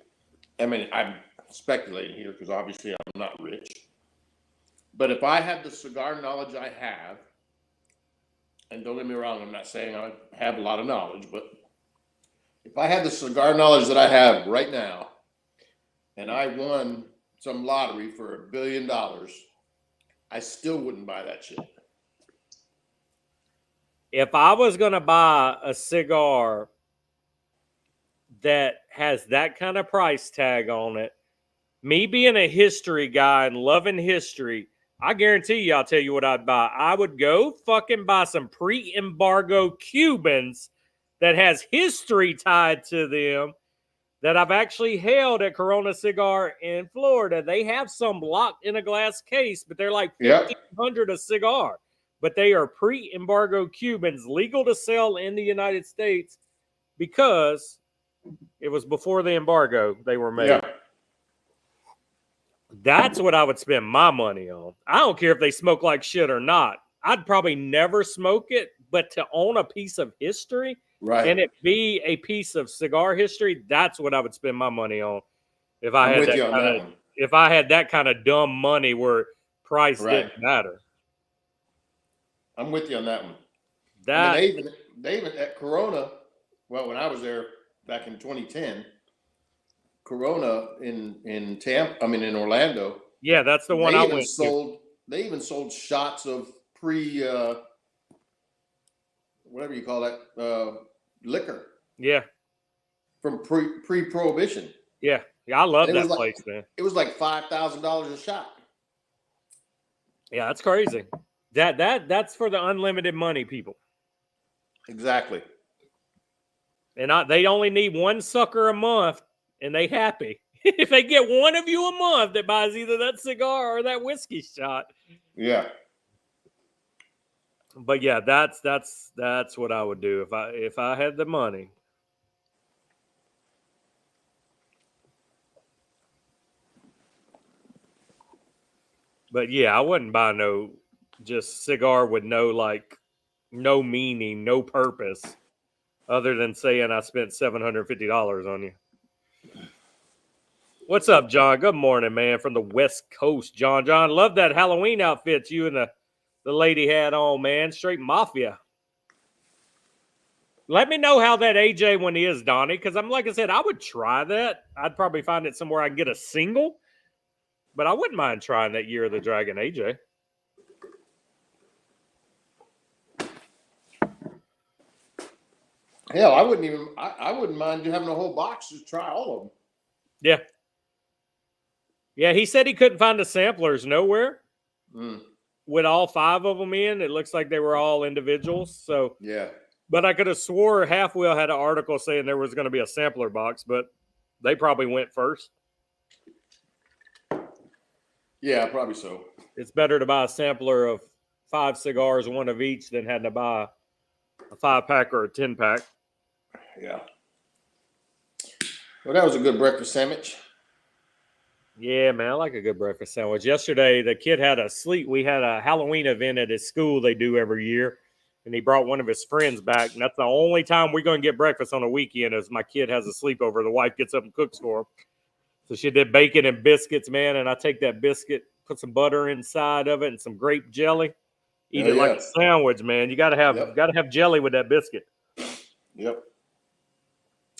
I mean, I'm speculating here because obviously I'm not rich. But if I had the cigar knowledge I have, and don't get me wrong, I'm not saying I have a lot of knowledge, but if I had the cigar knowledge that I have right now, and I won some lottery for $1 billion, I still wouldn't buy that shit. If I was going to buy a cigar that has that kind of price tag on it, me being a history guy and loving history, I guarantee you, I'll tell you what I'd buy. I would go fucking buy some pre-embargo Cubans that has history tied to them that I've actually held at Corona Cigar in Florida. They have some locked in a glass case, but they're like $1,500 a cigar. But they are pre-embargo Cubans, legal to sell in the United States because it was before the embargo they were made. Yeah. That's what I would spend my money on. I don't care if they smoke like shit or not. I'd probably never smoke it, but to own a piece of history, Right. and it be a piece of cigar history, that's what I would spend my money on. If I I'm had with that you on kind that of, one. if I had that kind of dumb money where price Right. didn't matter. I'm with you on that one. I mean, That they even at Corona. Well, when I was there back in 2010, Corona in Tampa. I mean, in Orlando, yeah, that's the one they I even went to. sold shots of whatever you call that liquor Yeah, from pre prohibition, yeah, I and love that place, man. it was like $5,000 a shot. Yeah, that's crazy. That's for the unlimited money people. Exactly. And they only need one sucker a month, and they happy. If they get one of you a month that buys either that cigar or that whiskey shot. Yeah. But yeah, that's what I would do if I had the money. But yeah, I wouldn't buy no just cigar with no meaning, no purpose, other than saying I spent $750 on you. What's up, John? Good morning, man, from the West Coast. John, love that Halloween outfit you and the lady had on, man. Straight mafia. Let me know how that AJ one is, Donnie, because I'm like I said, I would try that. I'd probably find it somewhere I can get a single, but I wouldn't mind trying that Year of the Dragon AJ. Hell, I wouldn't even. I wouldn't mind you having a whole box to try all of them. Yeah. Yeah, he said he couldn't find the samplers nowhere with all 5 of them in. It looks like they were all individuals. So Yeah. but I could have swore Half Wheel had an article saying there was going to be a sampler box, but they probably went first. Yeah, probably so. It's better to buy a sampler of 5 cigars, one of each, than had to buy a 5-pack or a 10-pack. Yeah. Well, that was a good breakfast sandwich. Yeah, man, I like a good breakfast sandwich. Yesterday, the kid had we had a Halloween event at his school they do every year, and he brought one of his friends back. And that's the only time we're going to get breakfast on a weekend is my kid has a sleepover. The wife gets up and cooks for him. So she did bacon and biscuits, man, and I take that biscuit, put some butter inside of it and some grape jelly. Eat it like a sandwich, man. You gotta have jelly with that biscuit. Yep.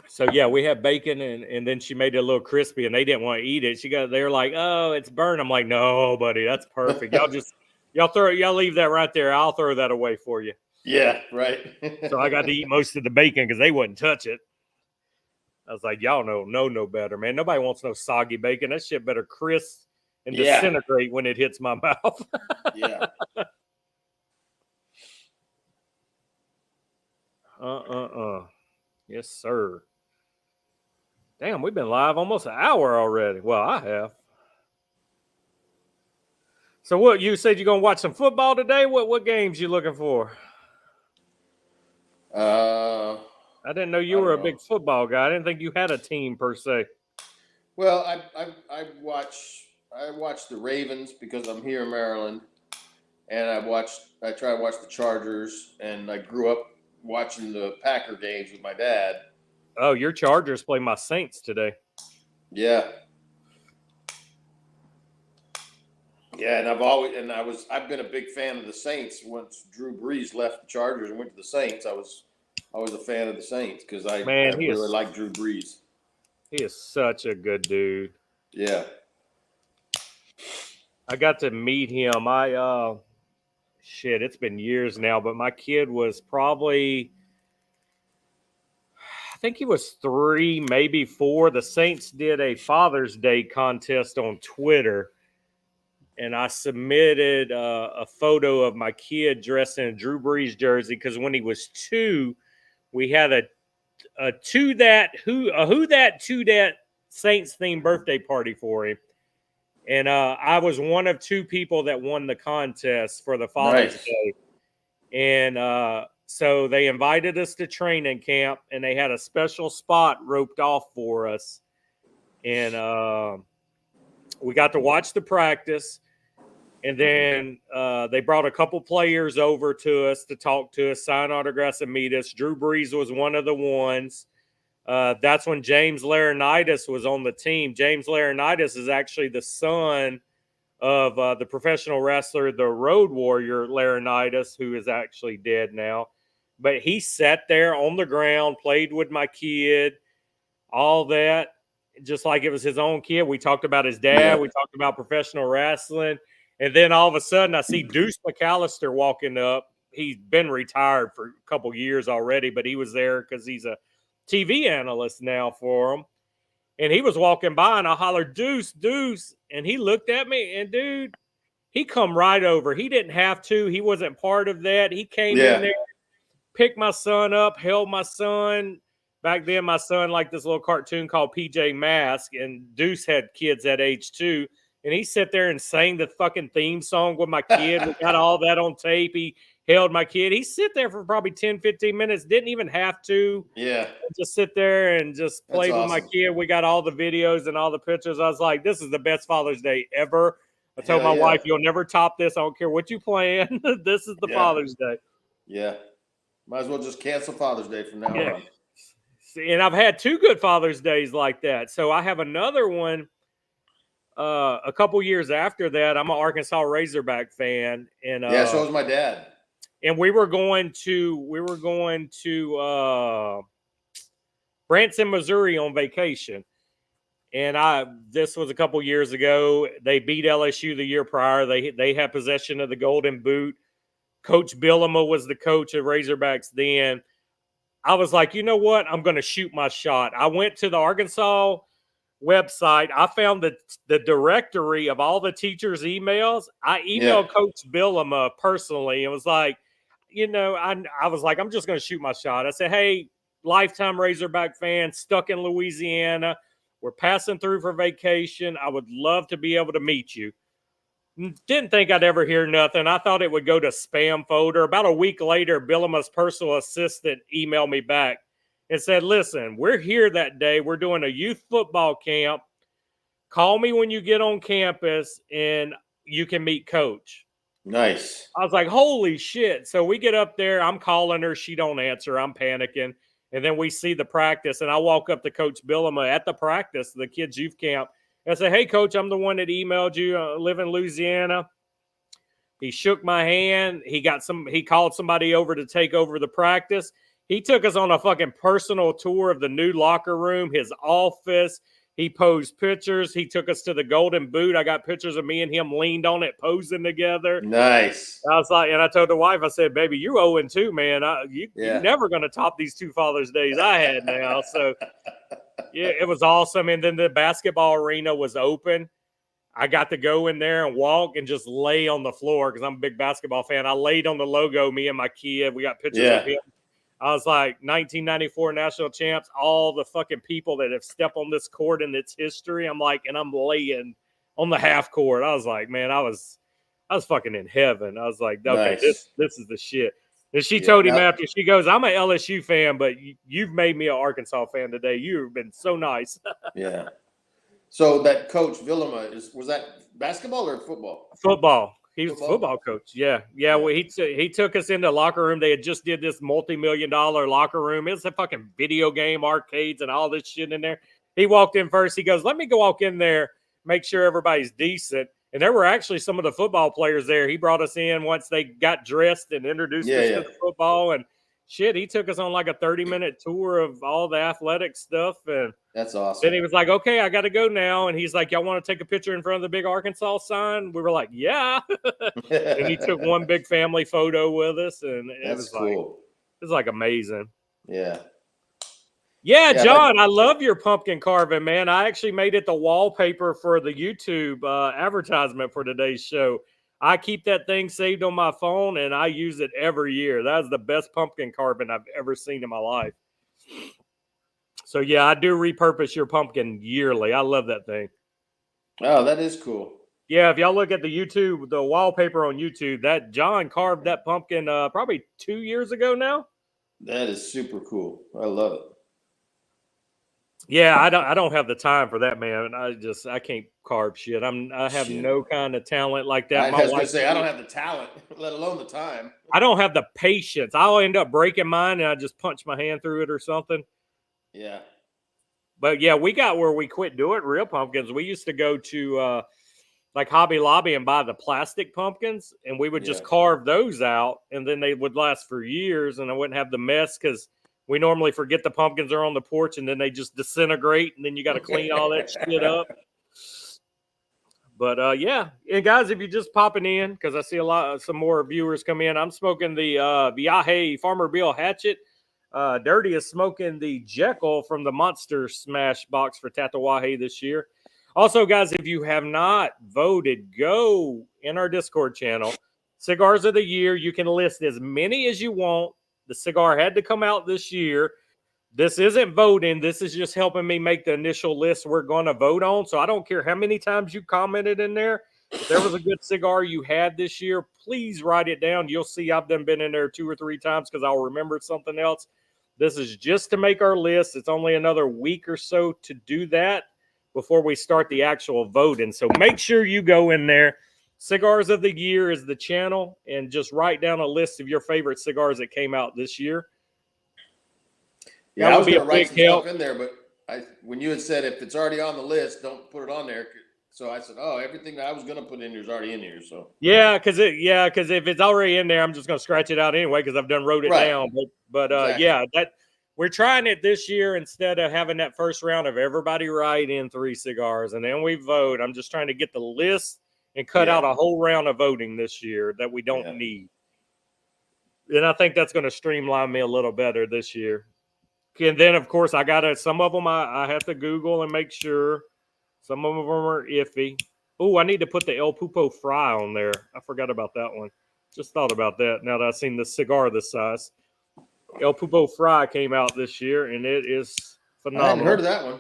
So yeah, we had bacon and then she made it a little crispy and they didn't want to eat it. They were like, oh, it's burnt. I'm like, no, buddy, that's perfect. Y'all leave that right there. I'll throw that away for you. Yeah, right. So I got to eat most of the bacon because they wouldn't touch it. I was like, y'all know no better, man. Nobody wants no soggy bacon. That shit better crisp and disintegrate when it hits my mouth. Yeah. Yes, sir. Damn, we've been live almost an hour already. Well, I have. So what, you said you're going to watch some football today? What games you looking for? I didn't know you were a big football guy. I didn't think you had a team per se. Well, I watch the Ravens because I'm here in Maryland, and I try to watch the Chargers, and I grew up watching the Packer games with my dad. Oh, your Chargers play my Saints today. Yeah. Yeah, and I've been a big fan of the Saints. Once Drew Brees left the Chargers and went to the Saints, I was a fan of the Saints because I really like Drew Brees. He is such a good dude. Yeah. I got to meet him. It's been years now, but my kid was probably, I think he was 3, maybe 4. The Saints did a Father's Day contest on Twitter, and I submitted a photo of my kid dressed in a Drew Brees jersey because when he was 2, we had a Who That Saints themed birthday party for him. And I was one of 2 people that won the contest for the Father's Day. And so they invited us to training camp, and they had a special spot roped off for us. And we got to watch the practice. And then they brought a couple players over to us to talk to us, sign autographs, and meet us. Drew Brees was one of the ones. That's when James Laurinaitis was on the team. James Laurinaitis is actually the son of the professional wrestler, the Road Warrior Laurinaitis, who is actually dead now. But he sat there on the ground, played with my kid, all that, just like it was his own kid. We talked about his dad. Yeah. We talked about professional wrestling. And then all of a sudden, I see Deuce McAllister walking up. He's been retired for a couple years already, but he was there because he's a TV analyst now for him. And he was walking by, and I hollered, Deuce, Deuce. And he looked at me, and dude, he come right over. He didn't have to. He wasn't part of that. He came in there, picked my son up, held my son. Back then, my son liked this little cartoon called PJ Masks, and Deuce had kids that age too. And he sat there and sang the fucking theme song with my kid. We got all that on tape. He held my kid. He sit there for probably 10, 15 minutes. Didn't even have to. Yeah. Just sit there and just play with my kid. We got all the videos and all the pictures. I was like, this is the best Father's Day ever. I told my wife, you'll never top this. I don't care what you plan. This is the Father's Day. Yeah. Might as well just cancel Father's Day from now on. And I've had 2 good Father's Days like that. So I have another one a couple years after that. I'm an Arkansas Razorback fan. And so was my dad. And we were going to Branson, Missouri on vacation. And this was a couple years ago. They beat LSU the year prior. They had possession of the Golden Boot. Coach Billema was the coach of Razorbacks then. I was like, you know what? I'm going to shoot my shot. I went to the Arkansas website. I found the directory of all the teachers' emails. I emailed Coach Billema personally and was like, I was like, I'm just going to shoot my shot. I said, hey, lifetime Razorback fan, stuck in Louisiana. We're passing through for vacation. I would love to be able to meet you. Didn't think I'd ever hear nothing. I thought it would go to spam folder. About a week later, Billema's personal assistant emailed me back and said, listen, we're here that day. We're doing a youth football camp. Call me when you get on campus and you can meet Coach. Nice. I was like, holy shit. So we get up there. I'm calling her. She don't answer. I'm panicking. And then we see the practice. And I walk up to Coach Billema at the practice, the kids' youth camp. I said, hey, Coach, I'm the one that emailed you. I live in Louisiana. He shook my hand. He called somebody over to take over the practice. He took us on a fucking personal tour of the new locker room, his office. He posed pictures. He took us to the Golden Boot. I got pictures of me and him leaned on it, posing together. Nice. I was like, and I told the wife, I said, baby, you're 0-2, man. You're never going to top these 2 Father's Days I had now. So, yeah, it was awesome. And then the basketball arena was open. I got to go in there and walk and just lay on the floor because I'm a big basketball fan. I laid on the logo, me and my kid. We got pictures of him. I was like, 1994 national champs, all the fucking people that have stepped on this court in its history. I'm like, and I'm laying on the half court. I was like, man, I was fucking in heaven. I was like, okay, this is the shit. And she told him after, she goes, I'm an LSU fan, but you've made me an Arkansas fan today. You've been so nice. Yeah. So that Coach Villema, was that basketball or football? Football. He was a football coach. Yeah. Well, he took us into the locker room. They had just did this multi-million-dollar locker room. It's a fucking video game, arcades, and all this shit in there. He walked in first. He goes, let me go walk in there, make sure everybody's decent. And there were actually some of the football players there. He brought us in once they got dressed and introduced us to the football. And shit, he took us on like a 30-minute tour of all the athletic stuff. And that's awesome. Then he was like, okay, I got to go now. And he's like, y'all want to take a picture in front of the big Arkansas sign? We were like, yeah. And he took one big family photo with us. And it was cool. It was like amazing. Yeah. Yeah, John, I love your pumpkin carving, man. I actually made it the wallpaper for the YouTube advertisement for today's show. I keep that thing saved on my phone, and I use it every year. That is the best pumpkin carving I've ever seen in my life. So, yeah, I do repurpose your pumpkin yearly. I love that thing. Oh, that is cool. Yeah, if y'all look at the wallpaper on YouTube, that John carved that pumpkin probably 2 years ago now. That is super cool. I love it. Yeah, I don't have the time for that, man. I can't carb shit. I have Shit. no kind of talent like that. I was going to say, I don't have the talent, let alone the time. I don't have the patience. I'll end up breaking mine and I just punch my hand through it or something. Yeah. But yeah, we got where we quit doing real pumpkins. We used to go to like Hobby Lobby and buy the plastic pumpkins, and we would just carve those out, and then they would last for years, and I wouldn't have the mess because we normally forget the pumpkins are on the porch, and then they just disintegrate, and then you got to clean all that shit up. But yeah, and guys, if you're just popping in, because I see some more viewers come in, I'm smoking the Viaje Farmer Bill Hatchet. Dirty is smoking the Jekyll from the Monster Smash box for Tatawahe this year. Also, guys, if you have not voted, go in our Discord channel. Cigars of the year. You can list as many as you want. The cigar had to come out this year. This isn't voting. This is just helping me make the initial list we're going to vote on. So I don't care how many times you commented in there. If there was a good cigar you had this year, please write it down. You'll see I've been in there 2 or 3 times because I'll remember something else. This is just to make our list. It's only another week or so to do that before we start the actual voting. So make sure you go in there. Cigars of the Year is the channel, and just write down a list of your favorite cigars that came out this year. Yeah, I was going to write some stuff in there, but when you had said if it's already on the list, don't put it on there. So I said, oh, everything that I was going to put in here is already in here. So yeah, because if it's already in there, I'm just going to scratch it out anyway because I've wrote it down. But exactly. Yeah, that we're trying it this year instead of having that first round of everybody write in 3 cigars and then we vote. I'm just trying to get the list and cut out a whole round of voting this year that we don't need. And I think that's going to streamline me a little better this year. And then, of course, I got some of them I have to Google and make sure. Some of them are iffy. Oh, I need to put the El Pupo Fry on there. I forgot about that one. Just thought about that now that I've seen the cigar this size. El Pupo Fry came out this year, and it is phenomenal. I hadn't heard of that one.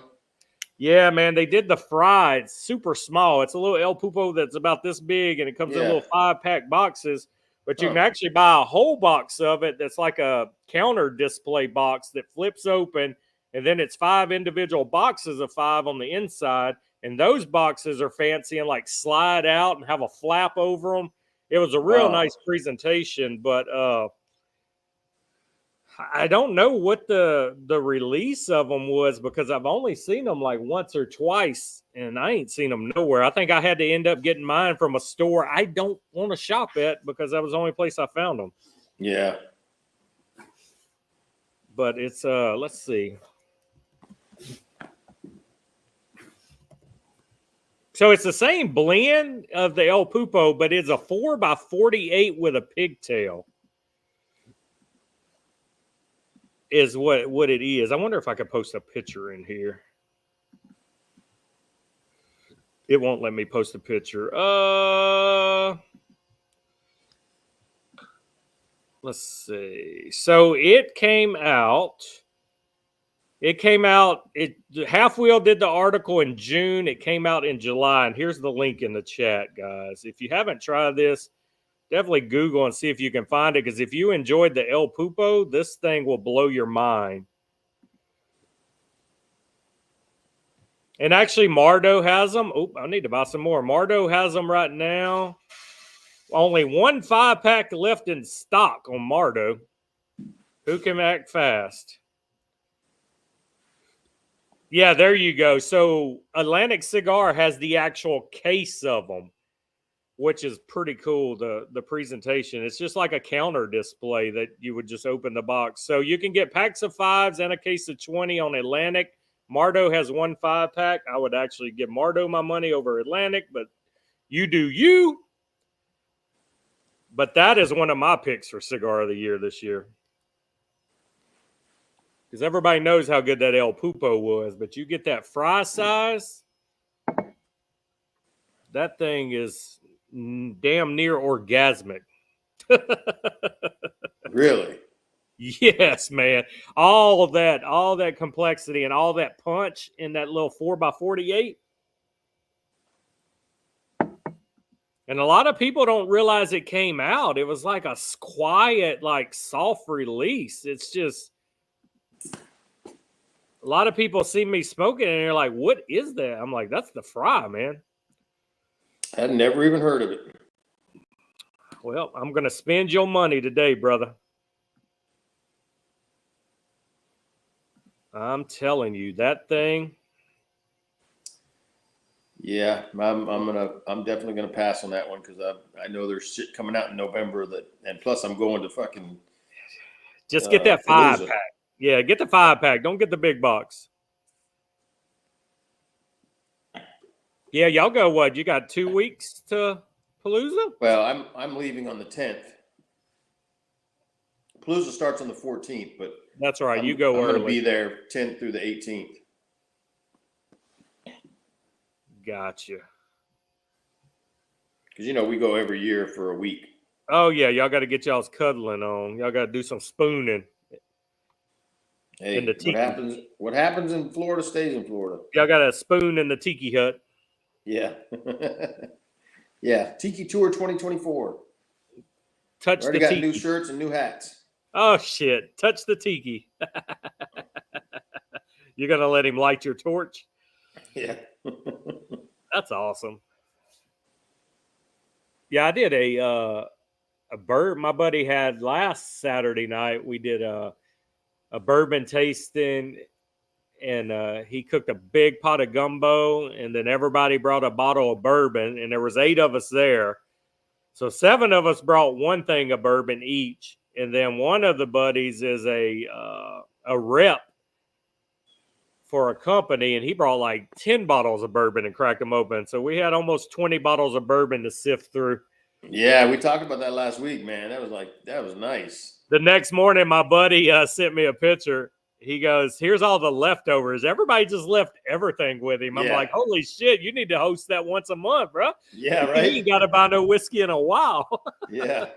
Yeah, man, they did the fry. It's super small. It's a little El Pupo that's about this big, and it comes in little 5-pack boxes. But you can actually buy a whole box of it that's like a counter display box that flips open, and then it's 5 individual boxes of 5 on the inside. And those boxes are fancy and like slide out and have a flap over them. It was a real nice presentation, but I don't know what the release of them was because I've only seen them like once or twice, and I ain't seen them nowhere. I think I had to end up getting mine from a store I don't want to shop at because that was the only place I found them. Yeah. But it's let's see. So it's the same blend of the El Pupo, but it's a 4x48 with a pigtail. Is what it is. I wonder if I could post a picture in here. It won't let me post a picture. Let's see. So it came out. Half Wheel did the article in June. It came out in July. And here's the link in the chat, guys. If you haven't tried this, definitely Google and see if you can find it. Because if you enjoyed the El Pupo, this thing will blow your mind. And actually, Mardo has them. Oh, I need to buy some more. Mardo has them right now. Only 1 5-pack left in stock on Mardo. Who can act fast? Yeah, there you go. So Atlantic Cigar has the actual case of them, which is pretty cool, the presentation. It's just like a counter display that you would just open the box. So you can get packs of 5s and a case of 20 on Atlantic. Mardo has 1 5-pack. I would actually give Mardo my money over Atlantic, but you do you. But that is one of my picks for Cigar of the Year this year. Because everybody knows how good that El Pupo was, but you get that fry size, that thing is damn near orgasmic. Really? Yes, man. All that complexity and all that punch in that little 4x48. And a lot of people don't realize it came out. It was like a quiet, like soft release. It's just a lot of people see me smoking and they're like, what is that? I'm like, that's the fry, man. I'd never even heard of it. Well, I'm going to spend your money today, brother. I'm telling you, that thing. Yeah, I'm definitely gonna pass on that one because I know there's shit coming out in November and plus I'm going to fucking Just get that 5 Palooza. pack. Yeah, get the 5 pack. Don't get the big box. Yeah, y'all go what? You got 2 weeks to Palooza? Well, I'm leaving on the 10th. Palooza starts on the 14th, but That's right. You go I'm early. gonna be there 10th through the 18th. Gotcha. Because we go every year for a week. Oh yeah, y'all got to get y'all's cuddling on. Y'all got to do some spooning. Hey, in the tiki. what happens in Florida stays in Florida. Y'all got a spoon in the tiki hut. Yeah. Yeah. Tiki Tour 2024. Touch Already the got tiki. new shirts and new hats. Oh shit! Touch the tiki. You're gonna let him light your torch? Yeah. That's awesome. Yeah, I did a bird. My buddy had last Saturday night. We did a bourbon tasting, and he cooked a big pot of gumbo, and then everybody brought a bottle of bourbon, and there was 8 of us there. So 7 of us brought one thing of bourbon each, and then one of the buddies is a rep for a company, and he brought like 10 bottles of bourbon and cracked them open. So we had almost 20 bottles of bourbon to sift through. Yeah, we talked about that last week, man. That was nice. The next morning, my buddy sent me a picture. He goes, "Here's all the leftovers." Everybody just left everything with him. I'm Yeah. like, "Holy shit, you need to host that once a month, bro." Yeah, You right. ain't got to buy no whiskey in a while. Yeah.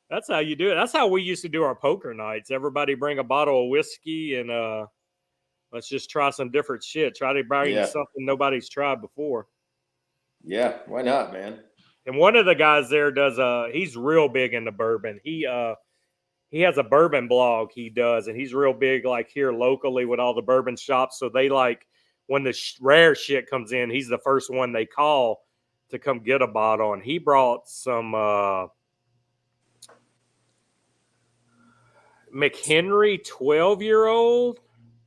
That's how you do it. That's how we used to do our poker nights. Everybody bring a bottle of whiskey and let's just try some different shit. Try to bring something nobody's tried before. Yeah, why not, man? And one of the guys there does he's real big into bourbon. He has a bourbon blog he does, and he's real big like here locally with all the bourbon shops. So they like when the rare shit comes in, he's the first one they call to come get a bottle. And he brought some McHenry 12-year-old.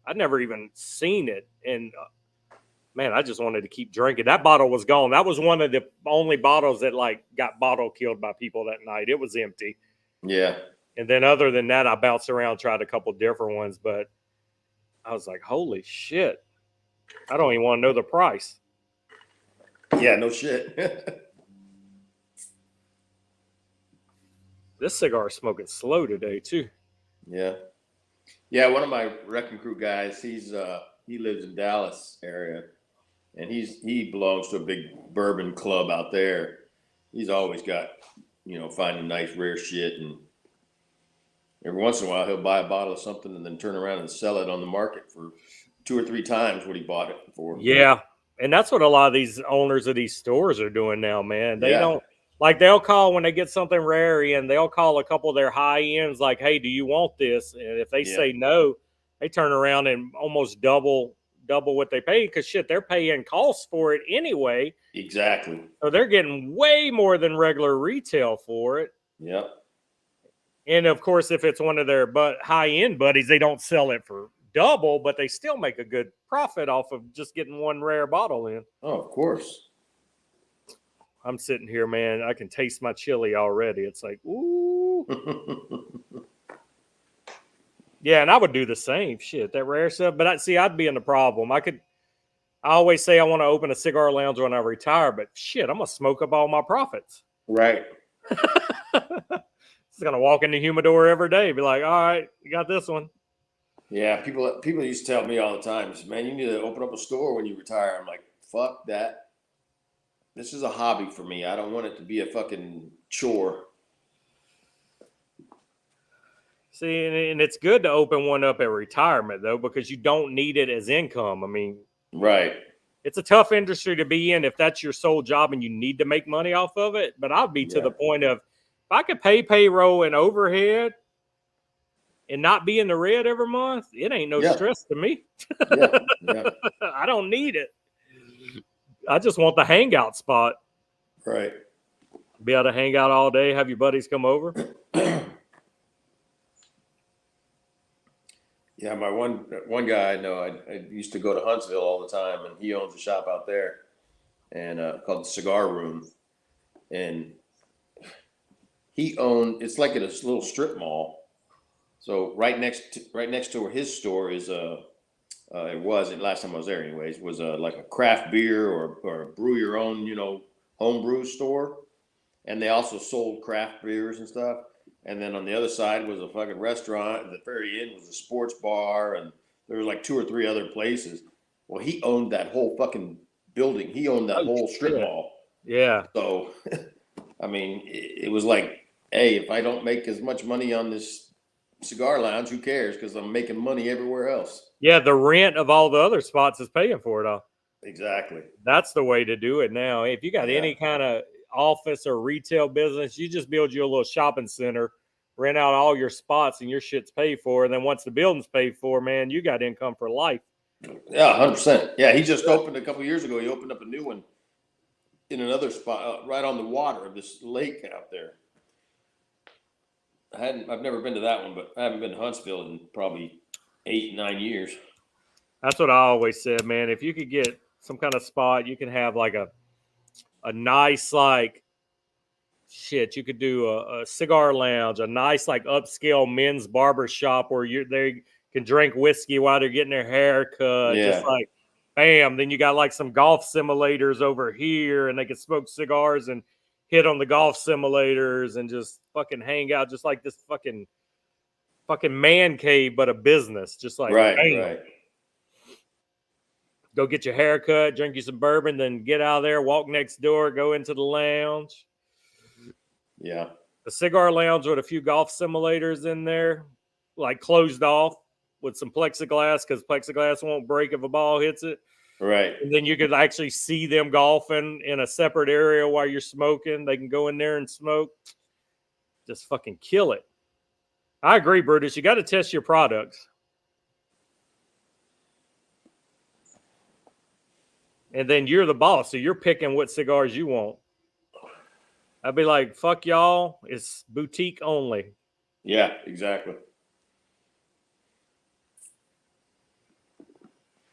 I'd never even seen it. And man, I just wanted to keep drinking. That bottle was gone. That was one of the only bottles that like got bottle killed by people that night. It was empty. Yeah. And then other than that, I bounced around, tried a couple different ones, but I was like, holy shit. I don't even want to know the price. Yeah, no shit. This cigar is smoking slow today too. Yeah. Yeah, one of my wrecking crew guys, he lives in Dallas area, and he belongs to a big bourbon club out there. He's always got, finding nice rare shit, and every once in a while he'll buy a bottle of something and then turn around and sell it on the market for 2 or 3 times what he bought it for. Yeah. And that's what a lot of these owners of these stores are doing now, man. They Yeah. don't like, they'll call when they get something rare and they'll call a couple of their high ends like, hey, do you want this? And if they say no, they turn around and almost double what they pay because shit, they're paying costs for it anyway. Exactly. So they're getting way more than regular retail for it. Yep. And of course, if it's one of their high end buddies, they don't sell it for double, but they still make a good profit off of just getting one rare bottle in. Oh, of course. I'm sitting here, man. I can taste my chili already. It's like, ooh. Yeah, and I would do the same shit, that rare stuff. But I'd be in the problem. I always say I want to open a cigar lounge when I retire, but shit, I'm going to smoke up all my profits. Right. It's going to walk in the humidor every day. Be like, all right, you got this one. Yeah, people used to tell me all the time, man, you need to open up a store when you retire. I'm like, fuck that. This is a hobby for me. I don't want it to be a fucking chore. See, and it's good to open one up at retirement, though, because you don't need it as income. I mean, right. It's a tough industry to be in if that's your sole job and you need to make money off of it. But I'd be to the point of, if I could pay payroll and overhead and not be in the red every month, it ain't no stress to me. Yeah. I don't need it. I just want the hangout spot. Right. Be able to hang out all day, have your buddies come over. Yeah, my one guy I know, I used to go to Huntsville all the time, and he owns a shop out there, and called the Cigar Room, and it's like at a little strip mall. So right next to where his store is, it was last time I was there anyways, was like a craft beer or a brew your own, home brew store, and they also sold craft beers and stuff. And then on the other side was a fucking restaurant. At the very end was a sports bar, and there was like 2 or 3 other places. Well, he owned that whole fucking building. He owned that whole strip mall. Yeah. So, I mean, it was like, hey, if I don't make as much money on this cigar lounge, who cares? Because I'm making money everywhere else. Yeah, the rent of all the other spots is paying for it all. Exactly. That's the way to do it now. If you got any kind of office or retail business, you just build you a little shopping center, rent out all your spots, and your shit's paid for. And then once the building's paid for, man, you got income for life. Yeah, 100%. Yeah, he just opened a couple of years ago. He opened up a new one in another spot right on the water of this lake out there. I've never been to that one, but I haven't been to Huntsville in probably 8, 9 years. That's what I always said, man. If you could get some kind of spot, you can have like a nice, like, shit, you could do a cigar lounge, a nice, like, upscale men's barber shop where they can drink whiskey while they're getting their hair cut. Yeah. Just like, bam. Then you got like some golf simulators over here, and they can smoke cigars and hit on the golf simulators and just fucking hang out, just like this fucking man cave, but a business. Just like, bam. Right. Go get your hair cut, drink you some bourbon, then get out of there, walk next door, go into the lounge. Yeah. The cigar lounge with a few golf simulators in there, like closed off with some plexiglass, because plexiglass won't break if a ball hits it. Right. And then you could actually see them golfing in a separate area while you're smoking. They can go in there and smoke. Just fucking kill it. I agree, Brutus. You got to test your products. And then you're the boss, so you're picking what cigars you want. I'd be like, fuck y'all. It's boutique only. Yeah, exactly.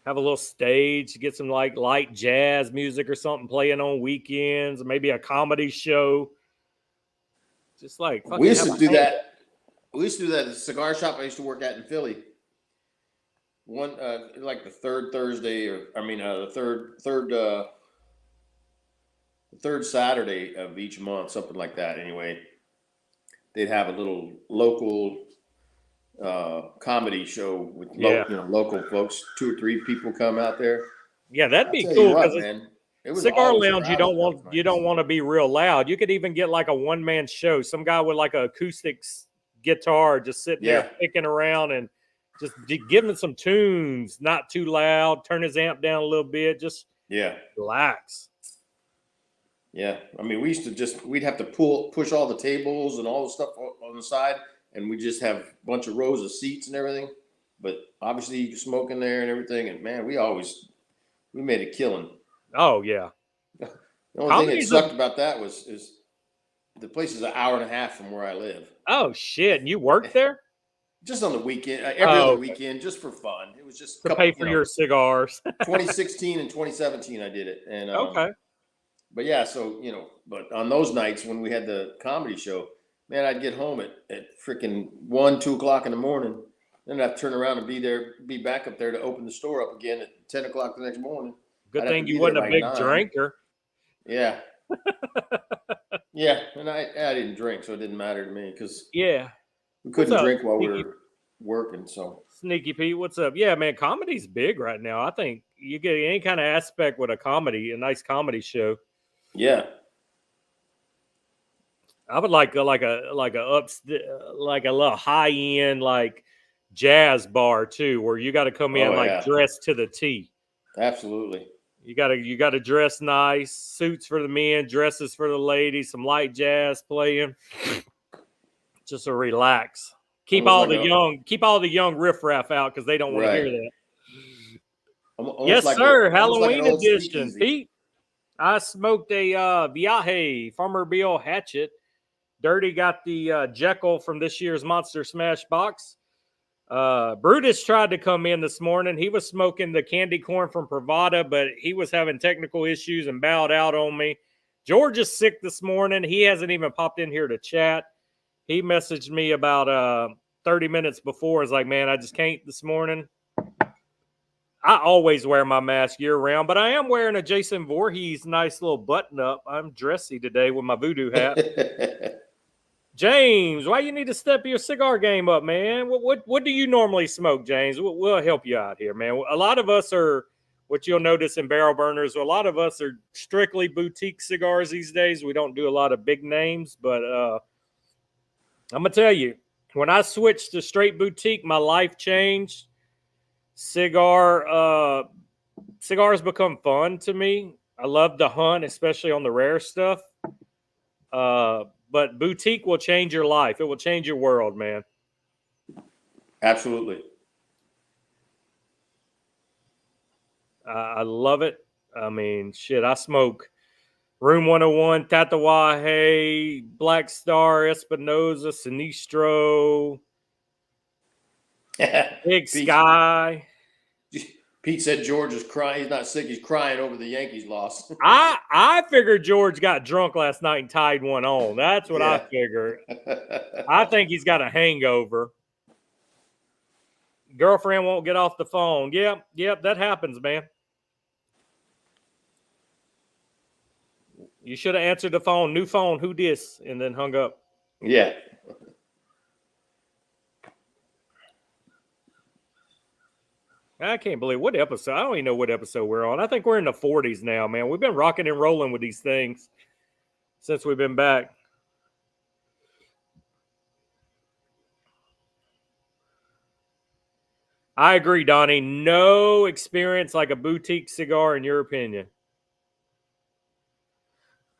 Have a little stage, get some like light jazz music or something playing on weekends, maybe a comedy show. Just like we used to do that. We used to do that at the cigar shop I used to work at in Philly. One like the third Thursday, the third Saturday of each month, something like that. Anyway, they'd have a little local comedy show with local folks. 2 or 3 people come out there. Yeah, that'd be cool. Man. Cigar lounge, you don't want to be real loud. You could even get like a one-man show. Some guy with like an acoustics guitar just sitting there picking around and just giving some tunes, not too loud. Turn his amp down a little bit. Just relax. Yeah, I mean, we'd have to push all the tables and all the stuff on the side, and we just have a bunch of rows of seats and everything. But obviously, you can smoke in there and everything. And man, we made a killing. Oh yeah. The only thing that sucked about that is the place is an hour and a half from where I live. Oh shit! And you worked there? Just on the weekend, every other weekend, just for fun. It was just to pay for your cigars. 2016 and 2017, I did it, and okay. But yeah, so but on those nights when we had the comedy show, man, I'd get home at freaking 1, 2 o'clock in the morning, then I'd turn around and be back up there to open the store up again at 10 o'clock the next morning. Good thing you wasn't a big drinker. Yeah. Yeah, and I didn't drink, so it didn't matter to me because we couldn't drink while we were working. So Sneaky Pete, what's up? Yeah, man, comedy's big right now. I think you get any kind of aspect with a nice comedy show. Yeah, I would like a little high end like jazz bar too, where you got to come in dressed to the T. Absolutely. You gotta dress nice, suits for the men, dresses for the ladies, some light jazz playing. Just to relax. Keep all the young riffraff out because they don't want to hear that. Yes, sir. Halloween edition, Pete. I smoked a Viaje Farmer Bill Hatchet. Dirty got the Jekyll from this year's Monster Smash box. Brutus tried to come in this morning. He was smoking the candy corn from Pravada, but he was having technical issues and bowed out on me. George is sick this morning. He hasn't even popped in here to chat. He messaged me about 30 minutes before. It's like, man, I just can't this morning. I always wear my mask year round, but I am wearing a Jason Voorhees nice little button up. I'm dressy today with my voodoo hat. James, why you need to step your cigar game up, man? What do you normally smoke, James? We'll help you out here, man. A lot of us are, what you'll notice in barrel burners, a lot of us are strictly boutique cigars these days. We don't do a lot of big names, but I'm going to tell you, when I switched to straight boutique, my life changed. Cigars become fun to me. I love the hunt, especially on the rare stuff. But boutique will change your life. It will change your world, man. Absolutely. I love it. I mean, shit, I smoke Room 101, Tatawahe, Black Star, Espinosa, Sinistro, Big Sky. Pete said George is crying. He's not sick. He's crying over the Yankees loss. I figured George got drunk last night and tied one on. That's what I figured. I think he's got a hangover. Girlfriend won't get off the phone. Yep, that happens, man. You should have answered the phone. New phone, who dis? And then hung up. Yeah. I can't believe what episode. I don't even know what episode we're on. I think we're in the 40s now, man. We've been rocking and rolling with these things since we've been back. I agree, Donnie. No experience like a boutique cigar, in your opinion.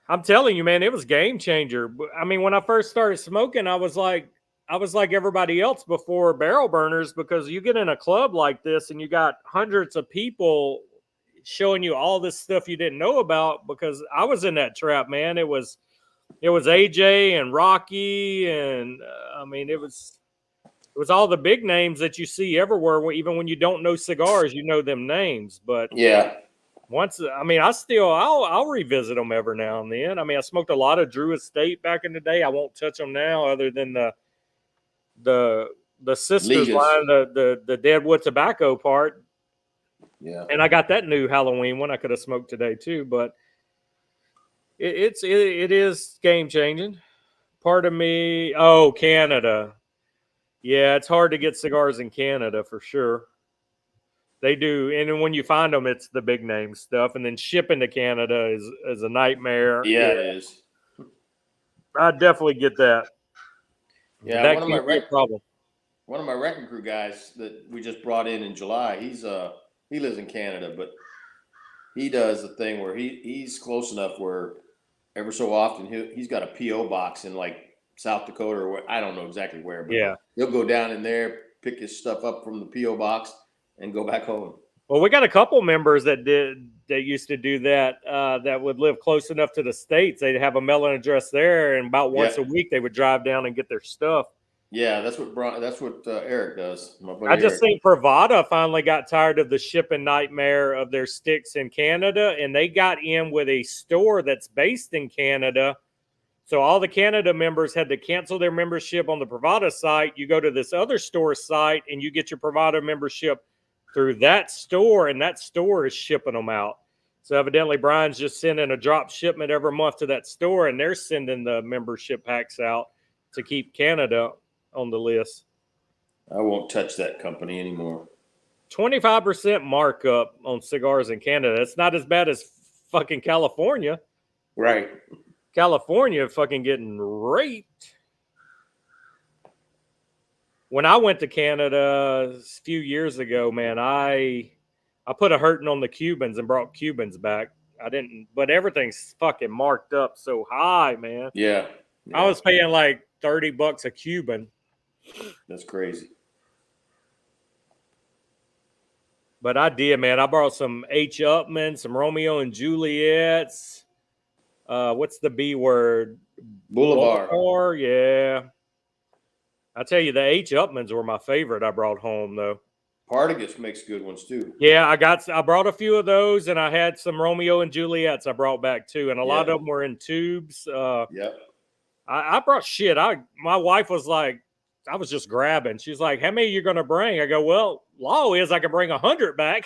I'm telling you, man, it was game changer. I mean, when I first started smoking, I was like everybody else before barrel burners, because you get in a club like this and you got hundreds of people showing you all this stuff you didn't know about, because I was in that trap, man. It was AJ and Rocky, and I mean, it was all the big names that you see everywhere. Even when you don't know cigars, you know them names. But yeah, I'll revisit them every now and then. I mean, I smoked a lot of Drew Estate back in the day. I won't touch them now, other than the sisters line, the Deadwood tobacco part. Yeah, and I got that new Halloween one I could have smoked today too. But it is game changing. Part of me, Canada. Yeah, it's hard to get cigars in Canada for sure. They do, and then when you find them, it's the big name stuff, and then shipping to Canada is a nightmare. Yeah, it is. I definitely get that. Yeah, that can be a problem. One of my wrecking crew guys that we just brought in July, he lives in Canada, but he does the thing where he's close enough where ever so often he's got a PO box in like South Dakota or where, I don't know exactly where, but he'll go down in there, pick his stuff up from the PO box, and go back home. Well, we got a couple members that used to do that. That would live close enough to the States. They'd have a mailing address there, and about once a week they would drive down and get their stuff. Yeah, that's what Eric does. I just think Pravada finally got tired of the shipping nightmare of their sticks in Canada, and they got in with a store that's based in Canada. So all the Canada members had to cancel their membership on the Pravada site. You go to this other store site, and you get your Pravada membership through that store, and that store is shipping them out. So evidently Brian's just sending a drop shipment every month to that store, and they're sending the membership packs out to keep Canada on the list. I won't touch that company anymore. 25% markup on cigars in Canada. It's not as bad as fucking California. Right. California fucking getting raped. When I went to Canada a few years ago, man, I put a hurting on the Cubans and brought Cubans back. I didn't, but everything's fucking marked up so high, man. Yeah. I was paying like $30 a Cuban. That's crazy. But I did, man. I brought some H. Upman, some Romeo and Juliet's. What's the B word? Boulevard. Yeah. I tell you, the H. Upmans were my favorite I brought home, though. Partagas makes good ones too. Yeah, I brought a few of those, and I had some Romeo and Juliet's I brought back too, and a lot of them were in tubes. Yep. I brought shit. My wife was like, I was just grabbing. She's like, "How many are you gonna bring?" I go, "Well, law is I can bring 100 back."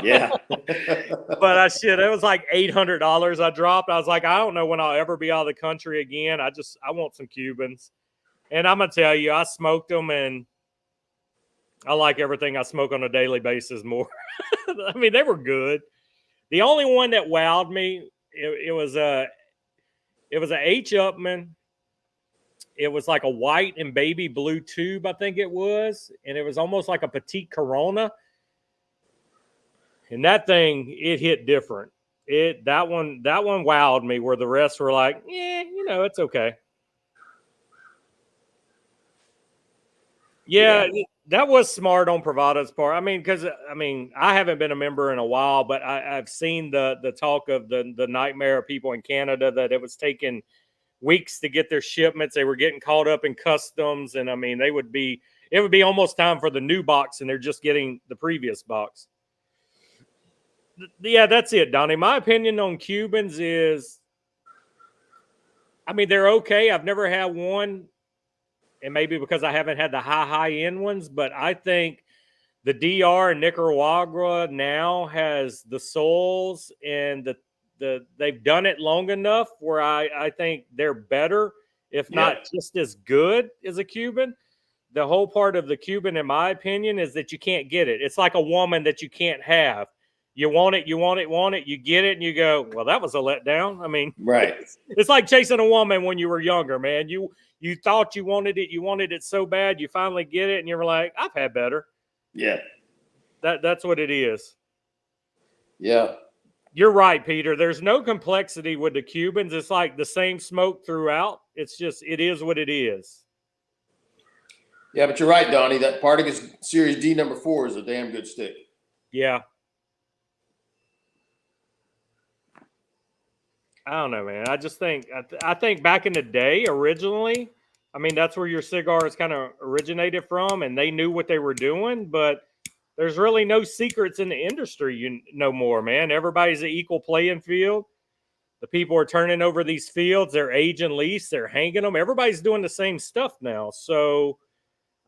Yeah. But it was like $800 I dropped. I was like, I don't know when I'll ever be out of the country again. I want some Cubans, and I'm gonna tell you, I smoked them, and I like everything I smoke on a daily basis more. I mean, they were good. The only one that wowed me, it was a H. Upman. It was like a white and baby blue tube, I think it was, and it was almost like a petite Corona. And that thing, it hit different. That one wowed me, where the rest were like, yeah, it's okay. Yeah. That was smart on Pravada's part. I mean, because I haven't been a member in a while, but I've seen the talk of the nightmare of people in Canada that it was taking weeks to get their shipments. They were getting caught up in customs, and I mean, it would be almost time for the new box, and they're just getting the previous box. Yeah, that's it, Donnie. My opinion on Cubans is, I mean, they're okay. I've never had one, and maybe because I haven't had the high end ones, but I think the DR and Nicaragua now has the souls, and they've done it long enough where I think they're better, if not just as good as a Cuban. The whole part of the Cuban, in my opinion, is that you can't get it. It's like a woman that you can't have. You want it, you get it, and you go, well, that was a letdown. I mean, right. It's like chasing a woman when you were younger, man. You thought you wanted it so bad, you finally get it, and you were like, I've had better. Yeah. That's what it is. Yeah. You're right, Peter. There's no complexity with the Cubans. It's like the same smoke throughout. It's just, it is what it is. Yeah, but you're right, Donnie. That Partagas Series D number 4 is a damn good stick. Yeah. I don't know, man. I just think, I think back in the day, originally, I mean, that's where your cigars kind of originated from, and they knew what they were doing, but there's really no secrets in the industry no more, man. Everybody's an equal playing field. The people are turning over these fields. They're aging lease. They're hanging them. Everybody's doing the same stuff now. So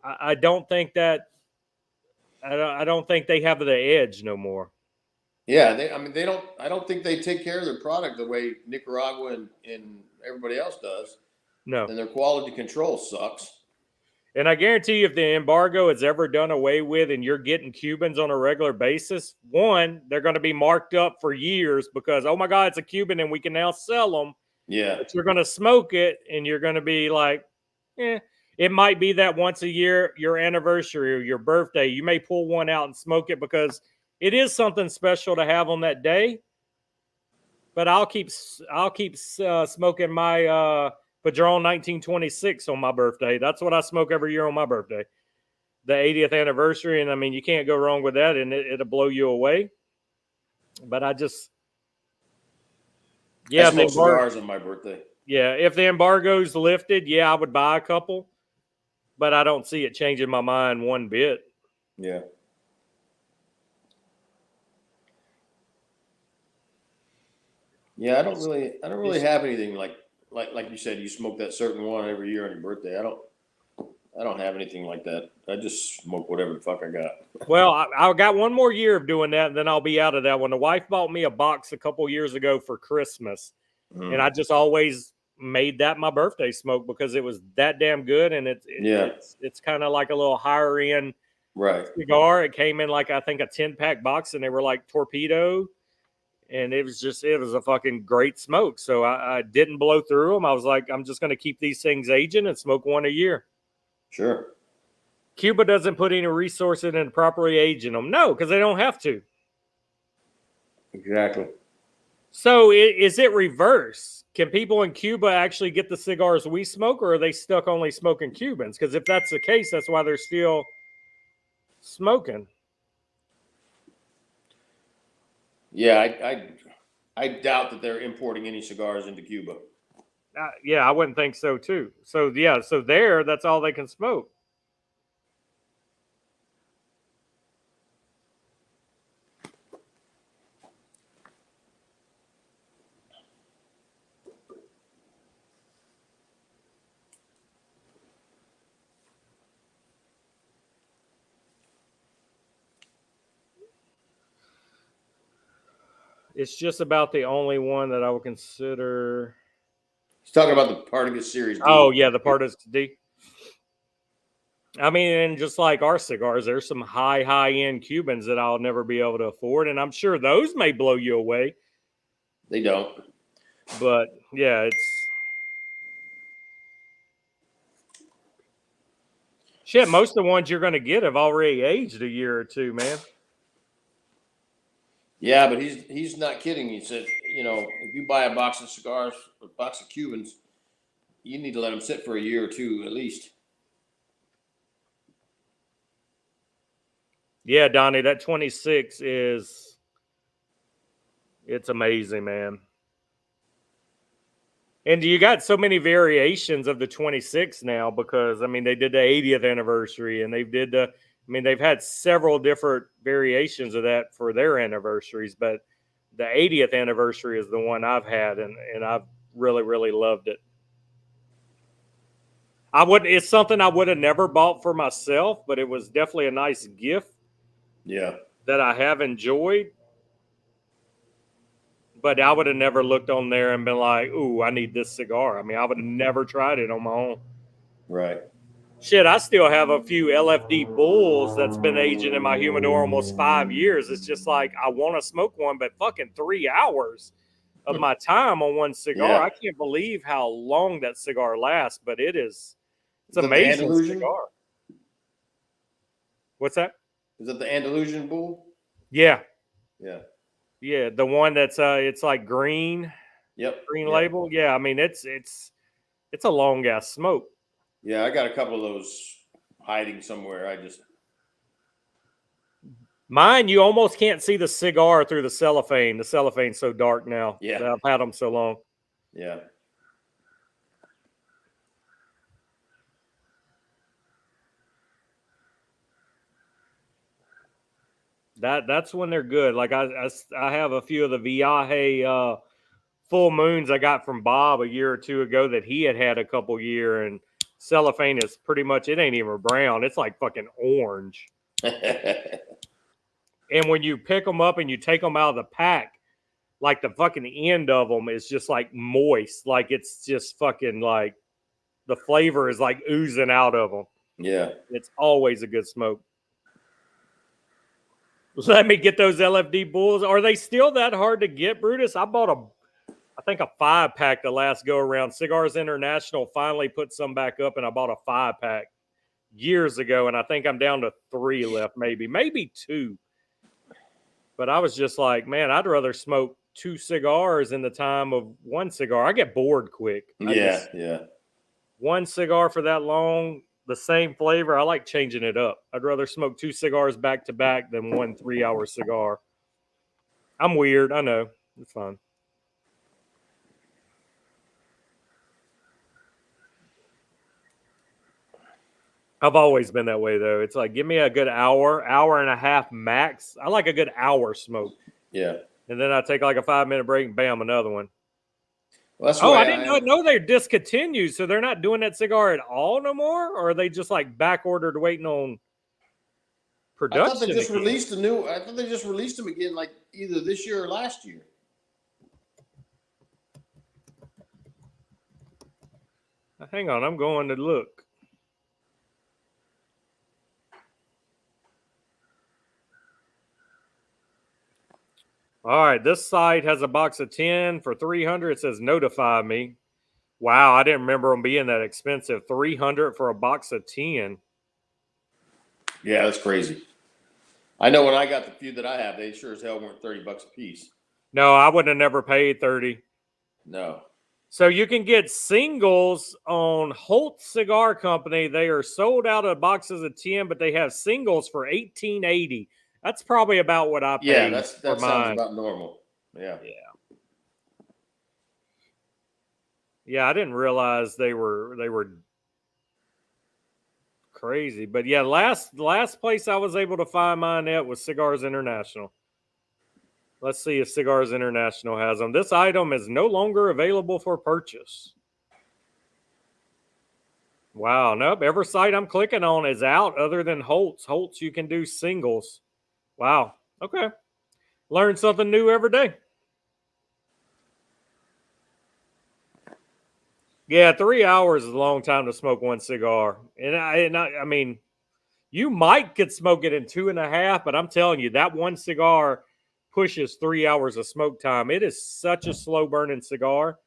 I don't think that I don't think they have the edge no more. Yeah, I don't think they take care of their product the way Nicaragua and everybody else does. No. And their quality control sucks. And I guarantee you, if the embargo is ever done away with and you're getting Cubans on a regular basis, one, they're going to be marked up for years because, oh my God, it's a Cuban and we can now sell them. Yeah. But you're going to smoke it and you're going to be like, it might be that once a year, your anniversary or your birthday, you may pull one out and smoke it because it is something special to have on that day. But I'll keep smoking my Padron 1926 on my birthday. That's what I smoke every year on my birthday, the 80th anniversary. And I mean, you can't go wrong with that, and it'll blow you away. But I just, I smoke cigars on my birthday. Yeah, if the embargo's lifted, I would buy a couple, but I don't see it changing my mind one bit. Yeah. Yeah, I don't really have anything like you said, you smoke that certain one every year on your birthday. I don't have anything like that. I just smoke whatever the fuck I got. Well, I got one more year of doing that, and then I'll be out of that one. The wife bought me a box a couple years ago for Christmas, and I just always made that my birthday smoke because it was that damn good, and it's kind of like a little higher end cigar. It came in like, I think, a 10-pack box, and they were like torpedo. And it was a fucking great smoke. So I didn't blow through them. I was like, I'm just going to keep these things aging and smoke one a year. Sure. Cuba doesn't put any resources in properly aging them. No, because they don't have to. Exactly. So is it reverse? Can people in Cuba actually get the cigars we smoke, or are they stuck only smoking Cubans? Because if that's the case, that's why they're still smoking. Yeah, I doubt that they're importing any cigars into Cuba. Yeah, I wouldn't think so too. So yeah, so there, that's all they can smoke. It's just about the only one that I would consider. He's talking about the Partagas Series D. Oh yeah, the Partagas D. I mean, and just like our cigars, there's some high end Cubans that I'll never be able to afford, and I'm sure those may blow you away. They don't. But yeah, it's shit. Most of the ones you're going to get have already aged a year or two, man. Yeah, but he's not kidding. He said, you know, if you buy a box of cigars, a box of Cubans, you need to let them sit for a year or two at least. Yeah, Donnie, that 26 it's amazing, man. And you got so many variations of the 26 now because I mean they did the 80th anniversary and they've had several different variations of that for their anniversaries, but the 80th anniversary is the one I've had and I've really loved it. It's something I would have never bought for myself, but it was definitely a nice gift. Yeah. That I have enjoyed. But I would have never looked on there and been like, ooh, I need this cigar. I mean, I would have never tried it on my own. Right. Shit, I still have a few LFD Bulls that's been aging in my humidor almost 5 years. It's just like, I want to smoke one, but fucking 3 hours of my time on one cigar. Yeah. I can't believe how long that cigar lasts, but it's that amazing cigar. What's that? Is that the Andalusian Bull? Yeah. Yeah. Yeah, the one that's it's like green. Yep. Green label. Yeah, I mean it's a long ass smoke. Yeah, I got a couple of those hiding somewhere. Mine, you almost can't see the cigar through the cellophane. The cellophane's so dark now. Yeah. That I've had them so long. Yeah. That's when they're good. Like I have a few of the Viaje full moons I got from Bob a year or two ago that he had a couple year, and cellophane is pretty much, it ain't even brown. It's like fucking orange. And when you pick them up and you take them out of the pack, like the fucking end of them is just like moist. Like it's just fucking like the flavor is like oozing out of them. Yeah. It's always a good smoke. Let me get those LFD Bulls. Are they still that hard to get, Brutus? I bought I think a 5-pack the last go around. Cigars International finally put some back up, and I bought a 5-pack years ago, and I think I'm down to 3 left, maybe 2. But I was just like, man, I'd rather smoke 2 cigars in the time of 1 cigar. I get bored quick. Yeah. One cigar for that long, the same flavor. I like changing it up. I'd rather smoke 2 cigars back to back than 1 3-hour cigar. I'm weird. I know. It's fine. I've always been that way, though. It's like, give me a good hour and a half max. I like a good hour smoke. Yeah. And then I take like a 5-minute break and bam, another one. Well, that's I didn't know they're discontinued. So they're not doing that cigar at all no more? Or are they just like back ordered waiting on production? I thought they just released them again like either this year or last year. Hang on, I'm going to look. All right, this site has a box of 10 for $300. It says notify me. Wow, I didn't remember them being that expensive. $300 for a box of 10. Yeah, that's crazy. I know when I got the few that I have, they sure as hell weren't $30 a piece. No, I would have never paid 30. No. So you can get singles on Holt Cigar Company. They are sold out of boxes of 10, but they have singles for $18.80 That's probably about what I Yeah, paid that for sounds mine. about normal. Yeah. Yeah, I didn't realize they were crazy. But yeah, last place I was able to find mine at was Cigars International. Let's see if Cigars International has them. This item is no longer available for purchase. Wow, nope. Every site I'm clicking on is out other than Holtz. Holtz, you can do singles. Wow. Okay. Learn something new every day. Yeah, 3 hours is a long time to smoke one cigar. I mean, you might could smoke it in 2.5, but I'm telling you, that one cigar pushes 3 hours of smoke time. It is such a slow burning cigar.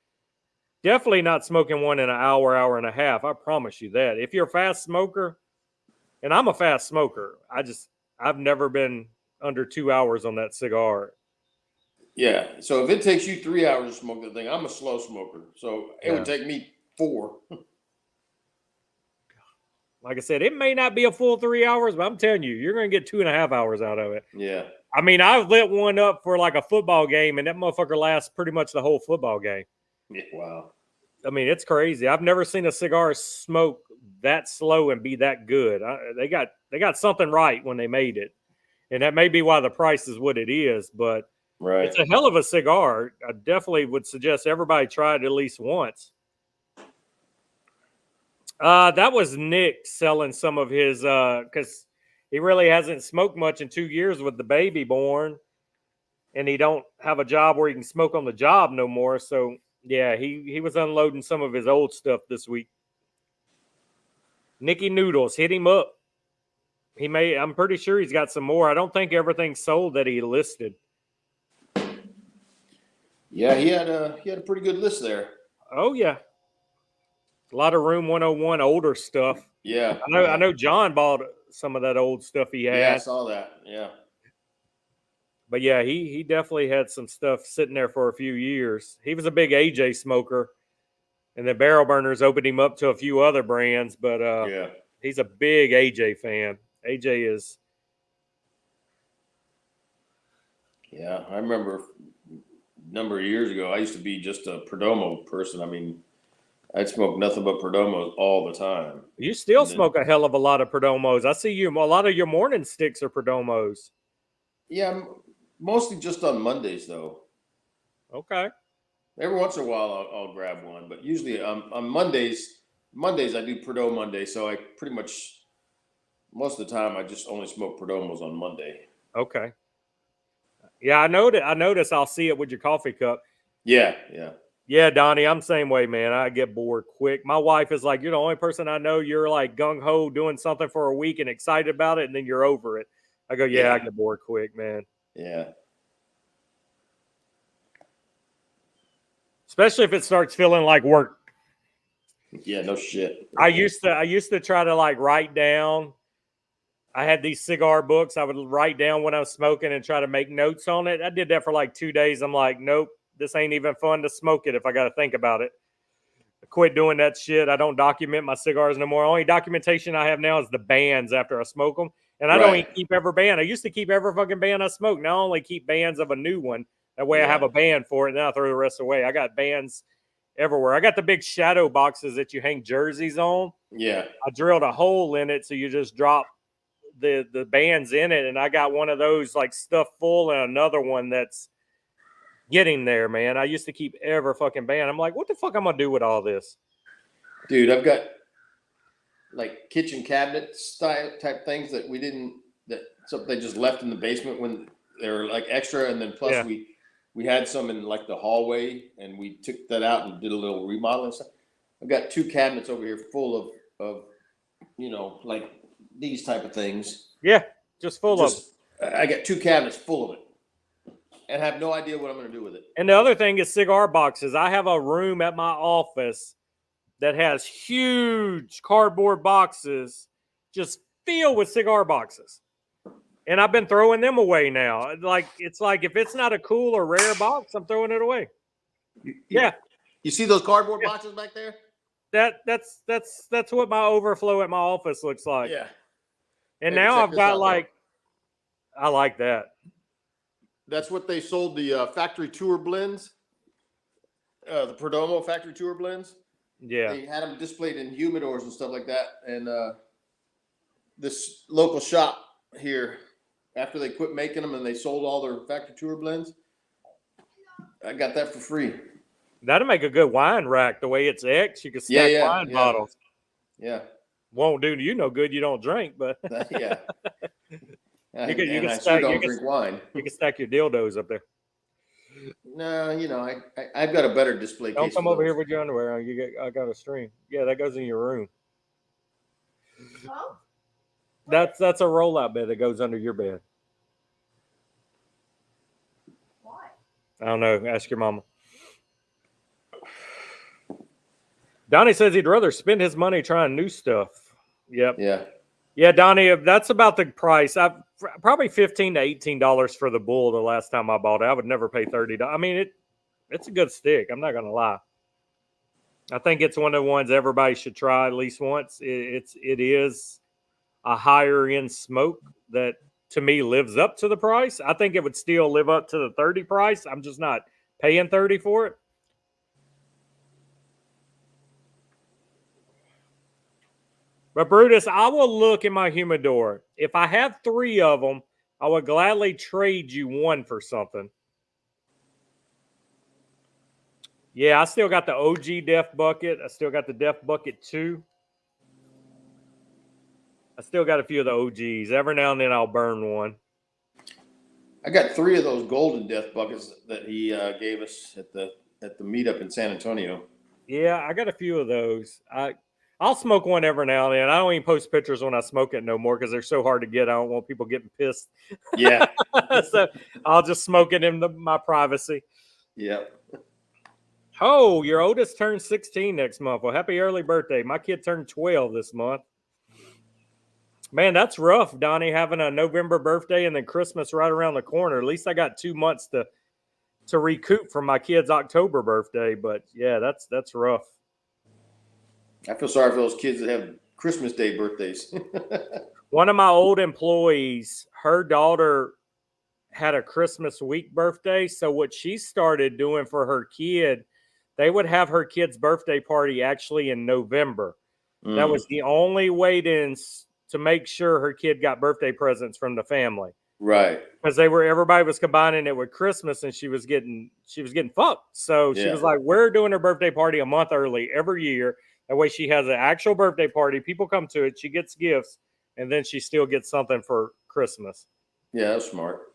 Definitely not smoking one in an hour, hour and a half. I promise you that. If you're a fast smoker, and I'm a fast smoker, I've never been under 2 hours on that cigar. Yeah. So if it takes you 3 hours to smoke that thing, I'm a slow smoker. So it would Yeah. take me 4. Like I said, it may not be a full 3 hours, but I'm telling you, you're going to get 2.5 hours out of it. Yeah. I mean, I've lit one up for like a football game, and that motherfucker lasts pretty much the whole football game. Yeah. Wow. I mean, it's crazy. I've never seen a cigar smoke that slow and be that good. They got something right when they made it, and that may be why the price is what it is. But Right. it's a hell of a cigar. I definitely would suggest everybody try it at least once. That was Nick selling some of his because he really hasn't smoked much in 2 years with the baby born, and he don't have a job where he can smoke on the job no more. So yeah, he was unloading some of his old stuff this week. Nicky Noodles, hit him up. I'm pretty sure he's got some more. I don't think everything's sold that he listed. Yeah, he had a pretty good list there. Oh yeah. A lot of Room 101 older stuff. Yeah. I know John bought some of that old stuff he had. Yeah, I saw that. Yeah. But yeah, he definitely had some stuff sitting there for a few years. He was a big AJ smoker, and the Barrel Burners opened him up to a few other brands. But Yeah. he's a big AJ fan. AJ is. Yeah, I remember a number of years ago, I used to be just a Perdomo person. I mean, I'd smoke nothing but Perdomos all the time. You still And then- smoke a hell of a lot of Perdomos. I see you. A lot of your morning sticks are Perdomos. Yeah, mostly just on Mondays though. Okay. Every once in a while, I'll grab one, but usually on Mondays I do Perdomo Monday, so I pretty much most of the time I just only smoke Perdomos on Monday. Okay. Yeah, I notice I'll see it with your coffee cup. Yeah. Yeah, Donnie, I'm the same way, man. I get bored quick. My wife is like, you're the only person I know. You're like gung ho doing something for a week and excited about it, and then you're over it. I go, yeah. I get bored quick, man. Yeah. Especially if it starts feeling like work. Yeah, no shit. I used to try to like write down. I had these cigar books. I would write down when I was smoking and try to make notes on it. I did that for like 2 days. I'm like, nope, this ain't even fun to smoke it if I got to think about it. I quit doing that shit. I don't document my cigars no more. Only documentation I have now is the bands after I smoke them. And I don't even keep every band. I used to keep every fucking band I smoke. Now I only keep bands of a new one. That way I have a band for it, and then I throw the rest away. I got bands everywhere. I got the big shadow boxes that you hang jerseys on. Yeah. I drilled a hole in it so you just drop the bands in it, and I got one of those like stuffed full and another one that's getting there, man. I used to keep every fucking band. I'm like, what the fuck I'm gonna do with all this? Dude, I've got like kitchen cabinet style type things that something they just left in the basement when they were like extra, and then plus we had some in like the hallway, and we took that out and did a little remodel and stuff. I've got 2 cabinets over here full of like these type of things. Yeah, just full of. I got 2 cabinets full of it, and have no idea what I'm going to do with it. And the other thing is cigar boxes. I have a room at my office that has huge cardboard boxes just filled with cigar boxes. And I've been throwing them away now. It's like if it's not a cool or rare box, I'm throwing it away. Yeah. You see those cardboard boxes back there? That's what my overflow at my office looks like. Yeah. And Hey, now check I've this got out, like I like that. That's what they sold the factory tour blends, the Perdomo factory tour blends. Yeah. They had them displayed in humidors and stuff like that. And this local shop here, after they quit making them and they sold all their factory tour blends, I got that for free. That'll make a good wine rack. The way it's X, you can stack wine bottles. Yeah. Won't do you no good. You don't drink, but Yeah. You can I stack- sure you don't can- drink wine. you can stack your dildos up there. No, I've got a better display Don't case. come for over those. here with your underwear on. I got a stream. Yeah, that goes in your room. Oh, That's a rollout bed that goes under your bed. why? I don't know. Ask your mama. Donnie says he'd rather spend his money trying new stuff. Yep. Yeah. Yeah, Donnie, that's about the price. I've probably $15 to $18 for the bull the last time I bought it. I would never pay $30. I mean, it's a good stick. I'm not gonna lie. I think it's one of the ones everybody should try at least once. It is a higher end smoke that to me lives up to the price. I think it would still live up to the 30 price. I'm just not paying 30 for it. But Brutus, I will look in my humidor. If I have 3 of them, I would gladly trade you one for something. Yeah, I still got the OG Def Bucket. I still got the Def Bucket 2. I still got a few of the OGs. Every now and then I'll burn one. I got 3 of those golden death buckets that he gave us at the meetup in San Antonio. Yeah, I got a few of those. I'll smoke one every now and then. I don't even post pictures when I smoke it no more because they're so hard to get. I don't want people getting pissed. Yeah. So I'll just smoke it in my privacy. Yeah. Oh, your oldest turns 16 next month. Well, happy early birthday. My kid turned 12 this month. Man, that's rough, Donnie, having a November birthday and then Christmas right around the corner. At least I got 2 months to recoup from my kid's October birthday. But yeah, that's rough. I feel sorry for those kids that have Christmas Day birthdays. One of my old employees, her daughter had a Christmas week birthday. So what she started doing for her kid, they would have her kid's birthday party actually in November. That was the only way to make sure her kid got birthday presents from the family. Right. Because everybody was combining it with Christmas and she was getting fucked. So she was like, we're doing her birthday party a month early every year. That way she has an actual birthday party. People come to it. She gets gifts. And then she still gets something for Christmas. Yeah, that's smart.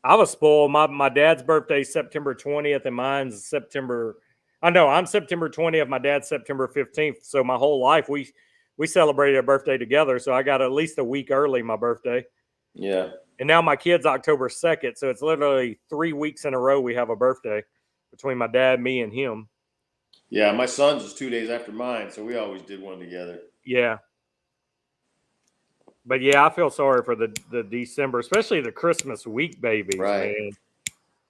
I was spoiled. My dad's birthday is September 20th and mine's September. I'm September 20th. My dad's September 15th. So my whole life we celebrated a birthday together. So I got at least a week early my birthday. Yeah. And now my kid's October 2nd. So it's literally 3 weeks in a row we have a birthday between my dad, me, and him. Yeah, my son's is 2 days after mine, so we always did one together. Yeah. But yeah, I feel sorry for the December, especially the Christmas week babies, man.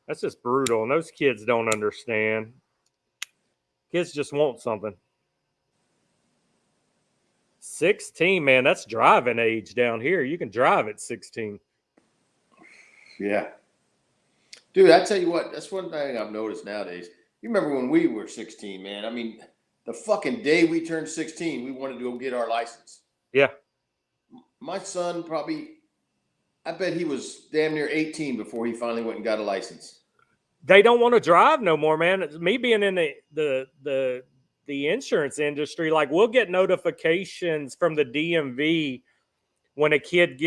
That's just brutal. And those kids don't understand. Kids just want something. 16, man, that's driving age down here. You can drive at 16. Yeah. Dude, I tell you what, that's one thing I've noticed nowadays. You remember when we were 16, man? I mean, the fucking day we turned 16, we wanted to go get our license. Yeah. My son I bet he was damn near 18 before he finally went and got a license. They don't want to drive no more, man. It's me being in the insurance industry, like we'll get notifications from the DMV when a kid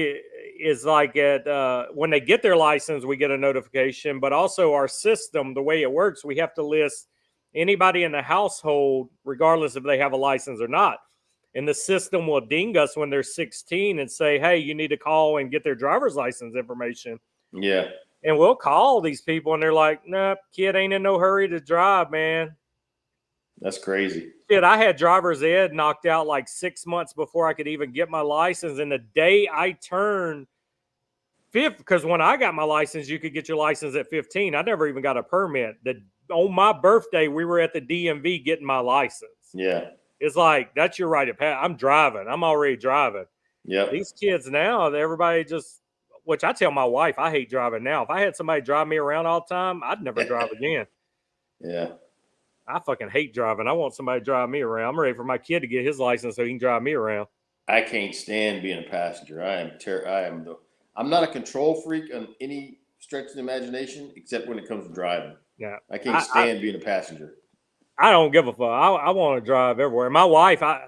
when they get their license, we get a notification, but also our system, the way it works, we have to list anybody in the household, regardless if they have a license or not. And the system will ding us when they're 16 and say, hey, you need to call and get their driver's license information. Yeah. And we'll call these people and they're like, nah, kid ain't in no hurry to drive, man. That's crazy. Shit, I had driver's ed knocked out like 6 months before I could even get my license. And the day I turned 5, because when I got my license, you could get your license at 15. I never even got a permit. On my birthday, we were at the DMV getting my license. Yeah. It's like, that's your right of pass. I'm driving. I'm already driving. Yep. These kids now, everybody just, which I tell my wife, I hate driving now. If I had somebody drive me around all the time, I'd never drive again. Yeah. I fucking hate driving. I want somebody to drive me around. I'm ready for my kid to get his license so he can drive me around. I can't stand being a passenger. I'm not a control freak on any stretch of the imagination, except when it comes to driving. Yeah. I can't stand being a passenger. I don't give a fuck. I want to drive everywhere. My wife, I've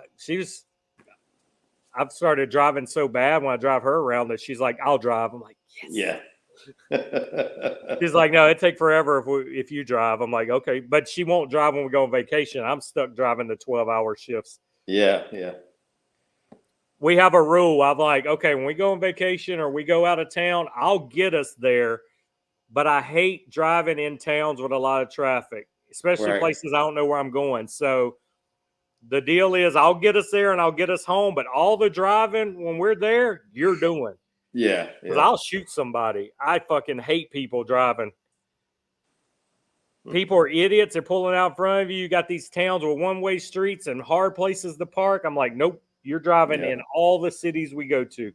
started driving so bad when I drive her around that she's like, I'll drive. I'm like, yes. Yeah. She's like, no, it'd take forever if you drive. I'm like, okay. But she won't drive when we go on vacation. I'm stuck driving the 12-hour shifts. Yeah, yeah. We have a rule. I'm like, okay, when we go on vacation or we go out of town, I'll get us there. But I hate driving in towns with a lot of traffic, especially places I don't know where I'm going. So the deal is I'll get us there and I'll get us home. But all the driving when we're there, you're doing. Yeah. Because I'll shoot somebody. I fucking hate people driving. People are idiots. They're pulling out in front of you. You got these towns with one-way streets and hard places to park. I'm like, nope, you're driving in all the cities we go to.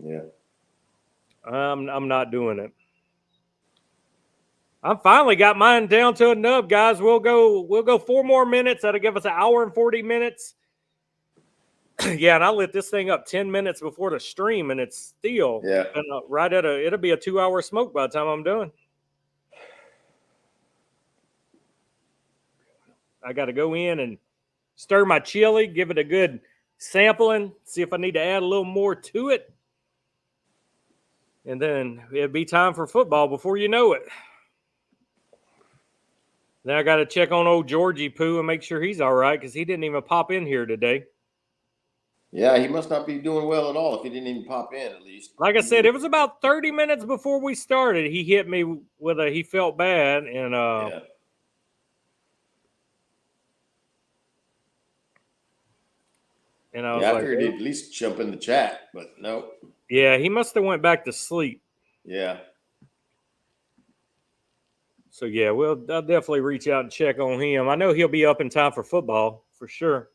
Yeah. I'm not doing it. I finally got mine down to a nub, guys. We'll go 4 more minutes. That'll give us an hour and 40 minutes. Yeah, and I lit this thing up 10 minutes before the stream, and it's still right at it'll be a 2-hour smoke by the time I'm done. I got to go in and stir my chili, give it a good sampling, see if I need to add a little more to it. And then it'll be time for football before you know it. Then I got to check on old Georgie Poo and make sure he's all right because he didn't even pop in here today. Yeah, he must not be doing well at all if he didn't even pop in at least. Like I said, it was about 30 minutes before we started. He hit me with he felt bad. And and I was I figured he'd at least jump in the chat, but no. Yeah, he must have went back to sleep. Yeah. So, yeah, I'll definitely reach out and check on him. I know he'll be up in time for football, for sure.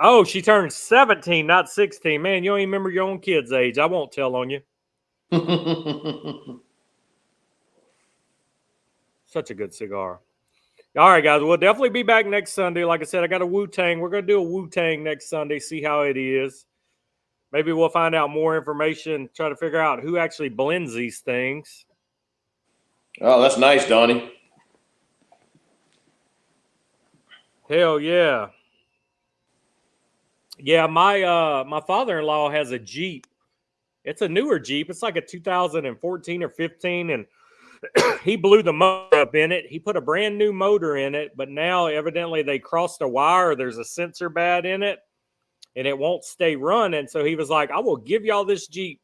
Oh, she turned 17, not 16. Man, you don't even remember your own kid's age. I won't tell on you. Such a good cigar. All right, guys, we'll definitely be back next Sunday. Like I said, I got a Wu-Tang. We're going to do a Wu-Tang next Sunday, see how it is. Maybe we'll find out more information, try to figure out who actually blends these things. Oh, that's nice, Donnie. Hell yeah. Yeah, my father-in-law has a Jeep. It's a newer Jeep. It's like a 2014 or 15, and he blew the motor up in it. He put a brand new motor in it, but now evidently they crossed a wire. There's a sensor bad in it, and it won't stay running. So he was like, I will give y'all this Jeep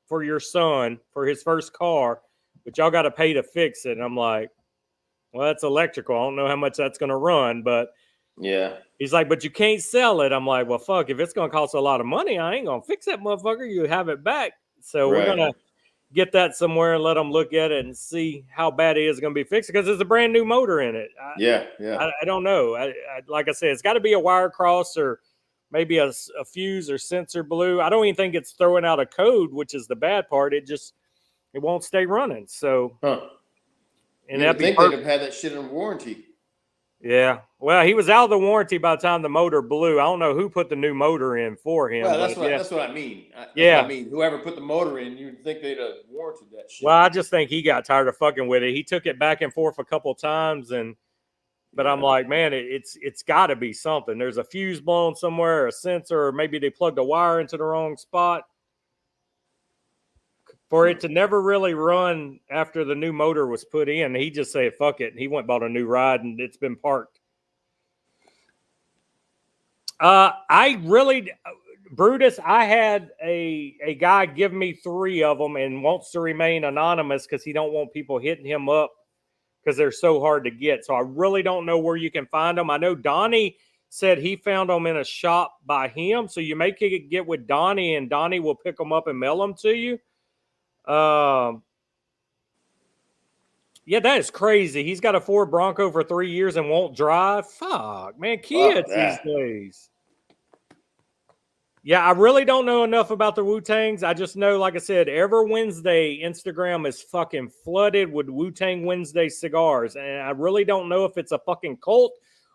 for your son for his first car, but y'all got to pay to fix it. And I'm like, well, that's electrical. I don't know how much that's going to run, but yeah. He's like, but you can't sell it. I'm like, well, fuck, if it's going to cost a lot of money, I ain't going to fix that motherfucker. You have it back. So we're going to get that somewhere and let them look at it and see how bad it is going to be fixed because there's a brand new motor in it. I don't know. Like I said, it's got to be a wire cross or maybe a fuse or sensor blew. I don't even think it's throwing out a code, which is the bad part. It won't stay running. So, and I think they'd have had that shit in warranty. Yeah. Well, he was out of the warranty by the time the motor blew. I don't know who put the new motor in for him. Well, that's what I mean. I mean, whoever put the motor in, you'd think they'd have warranted that shit. Well, I just think he got tired of fucking with it. He took it back and forth a couple of times, but I'm like, man, it's got to be something. There's a fuse blown somewhere, a sensor, or maybe they plugged a wire into the wrong spot. For it to never really run after the new motor was put in, he just said, fuck it. And he went and bought a new ride, and it's been parked. Brutus, I had a guy give me 3 of them and wants to remain anonymous because he don't want people hitting him up because they're so hard to get. So I really don't know where you can find them. I know Donnie said he found them in a shop by him. So you may get with Donnie, and Donnie will pick them up and mail them to you. Yeah, that is crazy. He's got a Ford Bronco for 3 years and won't drive. Fuck, man, kids these days. Yeah, I really don't know enough about the Wu-Tangs. I just know, like I said, every Wednesday, Instagram is fucking flooded with Wu-Tang Wednesday cigars. And I really don't know if it's a fucking cult,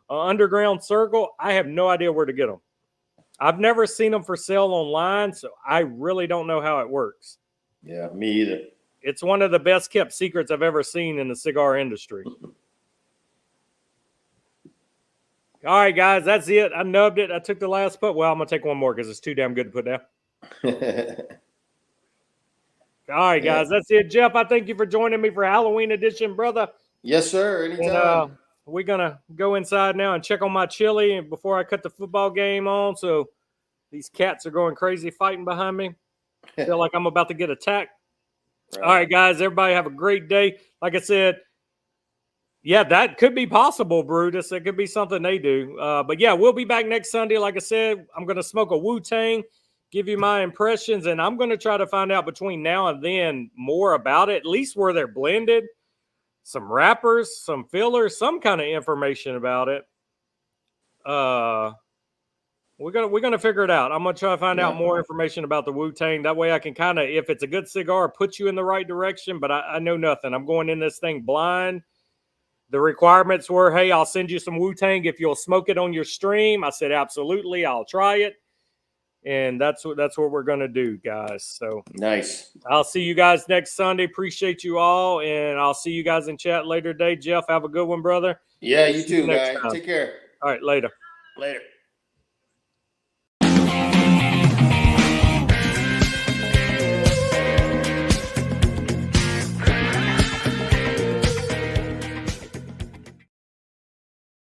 underground circle. I have no idea where to get them. I've never seen them for sale online, so I really don't know how it works. Yeah, me either. It's one of the best kept secrets I've ever seen in the cigar industry. All right, guys, that's it. I nubbed it. I took the last putt. Well, I'm going to take one more because it's too damn good to put down. All right, guys, that's it. Jeff, I thank you for joining me for Halloween edition, brother. Yes, sir. Anytime. And, we're going to go inside now and check on my chili before I cut the football game on. So these cats are going crazy fighting behind me. I feel like I'm about to get attacked. Right. All right, guys, everybody have a great day. Like I said, yeah, that could be possible, Brutus. It could be something they do. But, yeah, we'll be back next Sunday. Like I said, I'm going to smoke a Wu-Tang, give you my impressions, and I'm going to try to find out between now and then more about it, at least where they're blended, some wrappers, some fillers, some kind of information about it. We're gonna figure it out. I'm gonna try to find out more information about the Wu-Tang. That way I can kind of, if it's a good cigar, put you in the right direction, but I know nothing. I'm going in this thing blind. The requirements were, hey, I'll send you some Wu-Tang if you'll smoke it on your stream. I said, absolutely, I'll try it. And that's what we're going to do, guys. So nice. I'll see you guys next Sunday. Appreciate you all. And I'll see you guys in chat later today. Jeff, have a good one, brother. Yeah, you too, guys. Take care. All right, later. Later.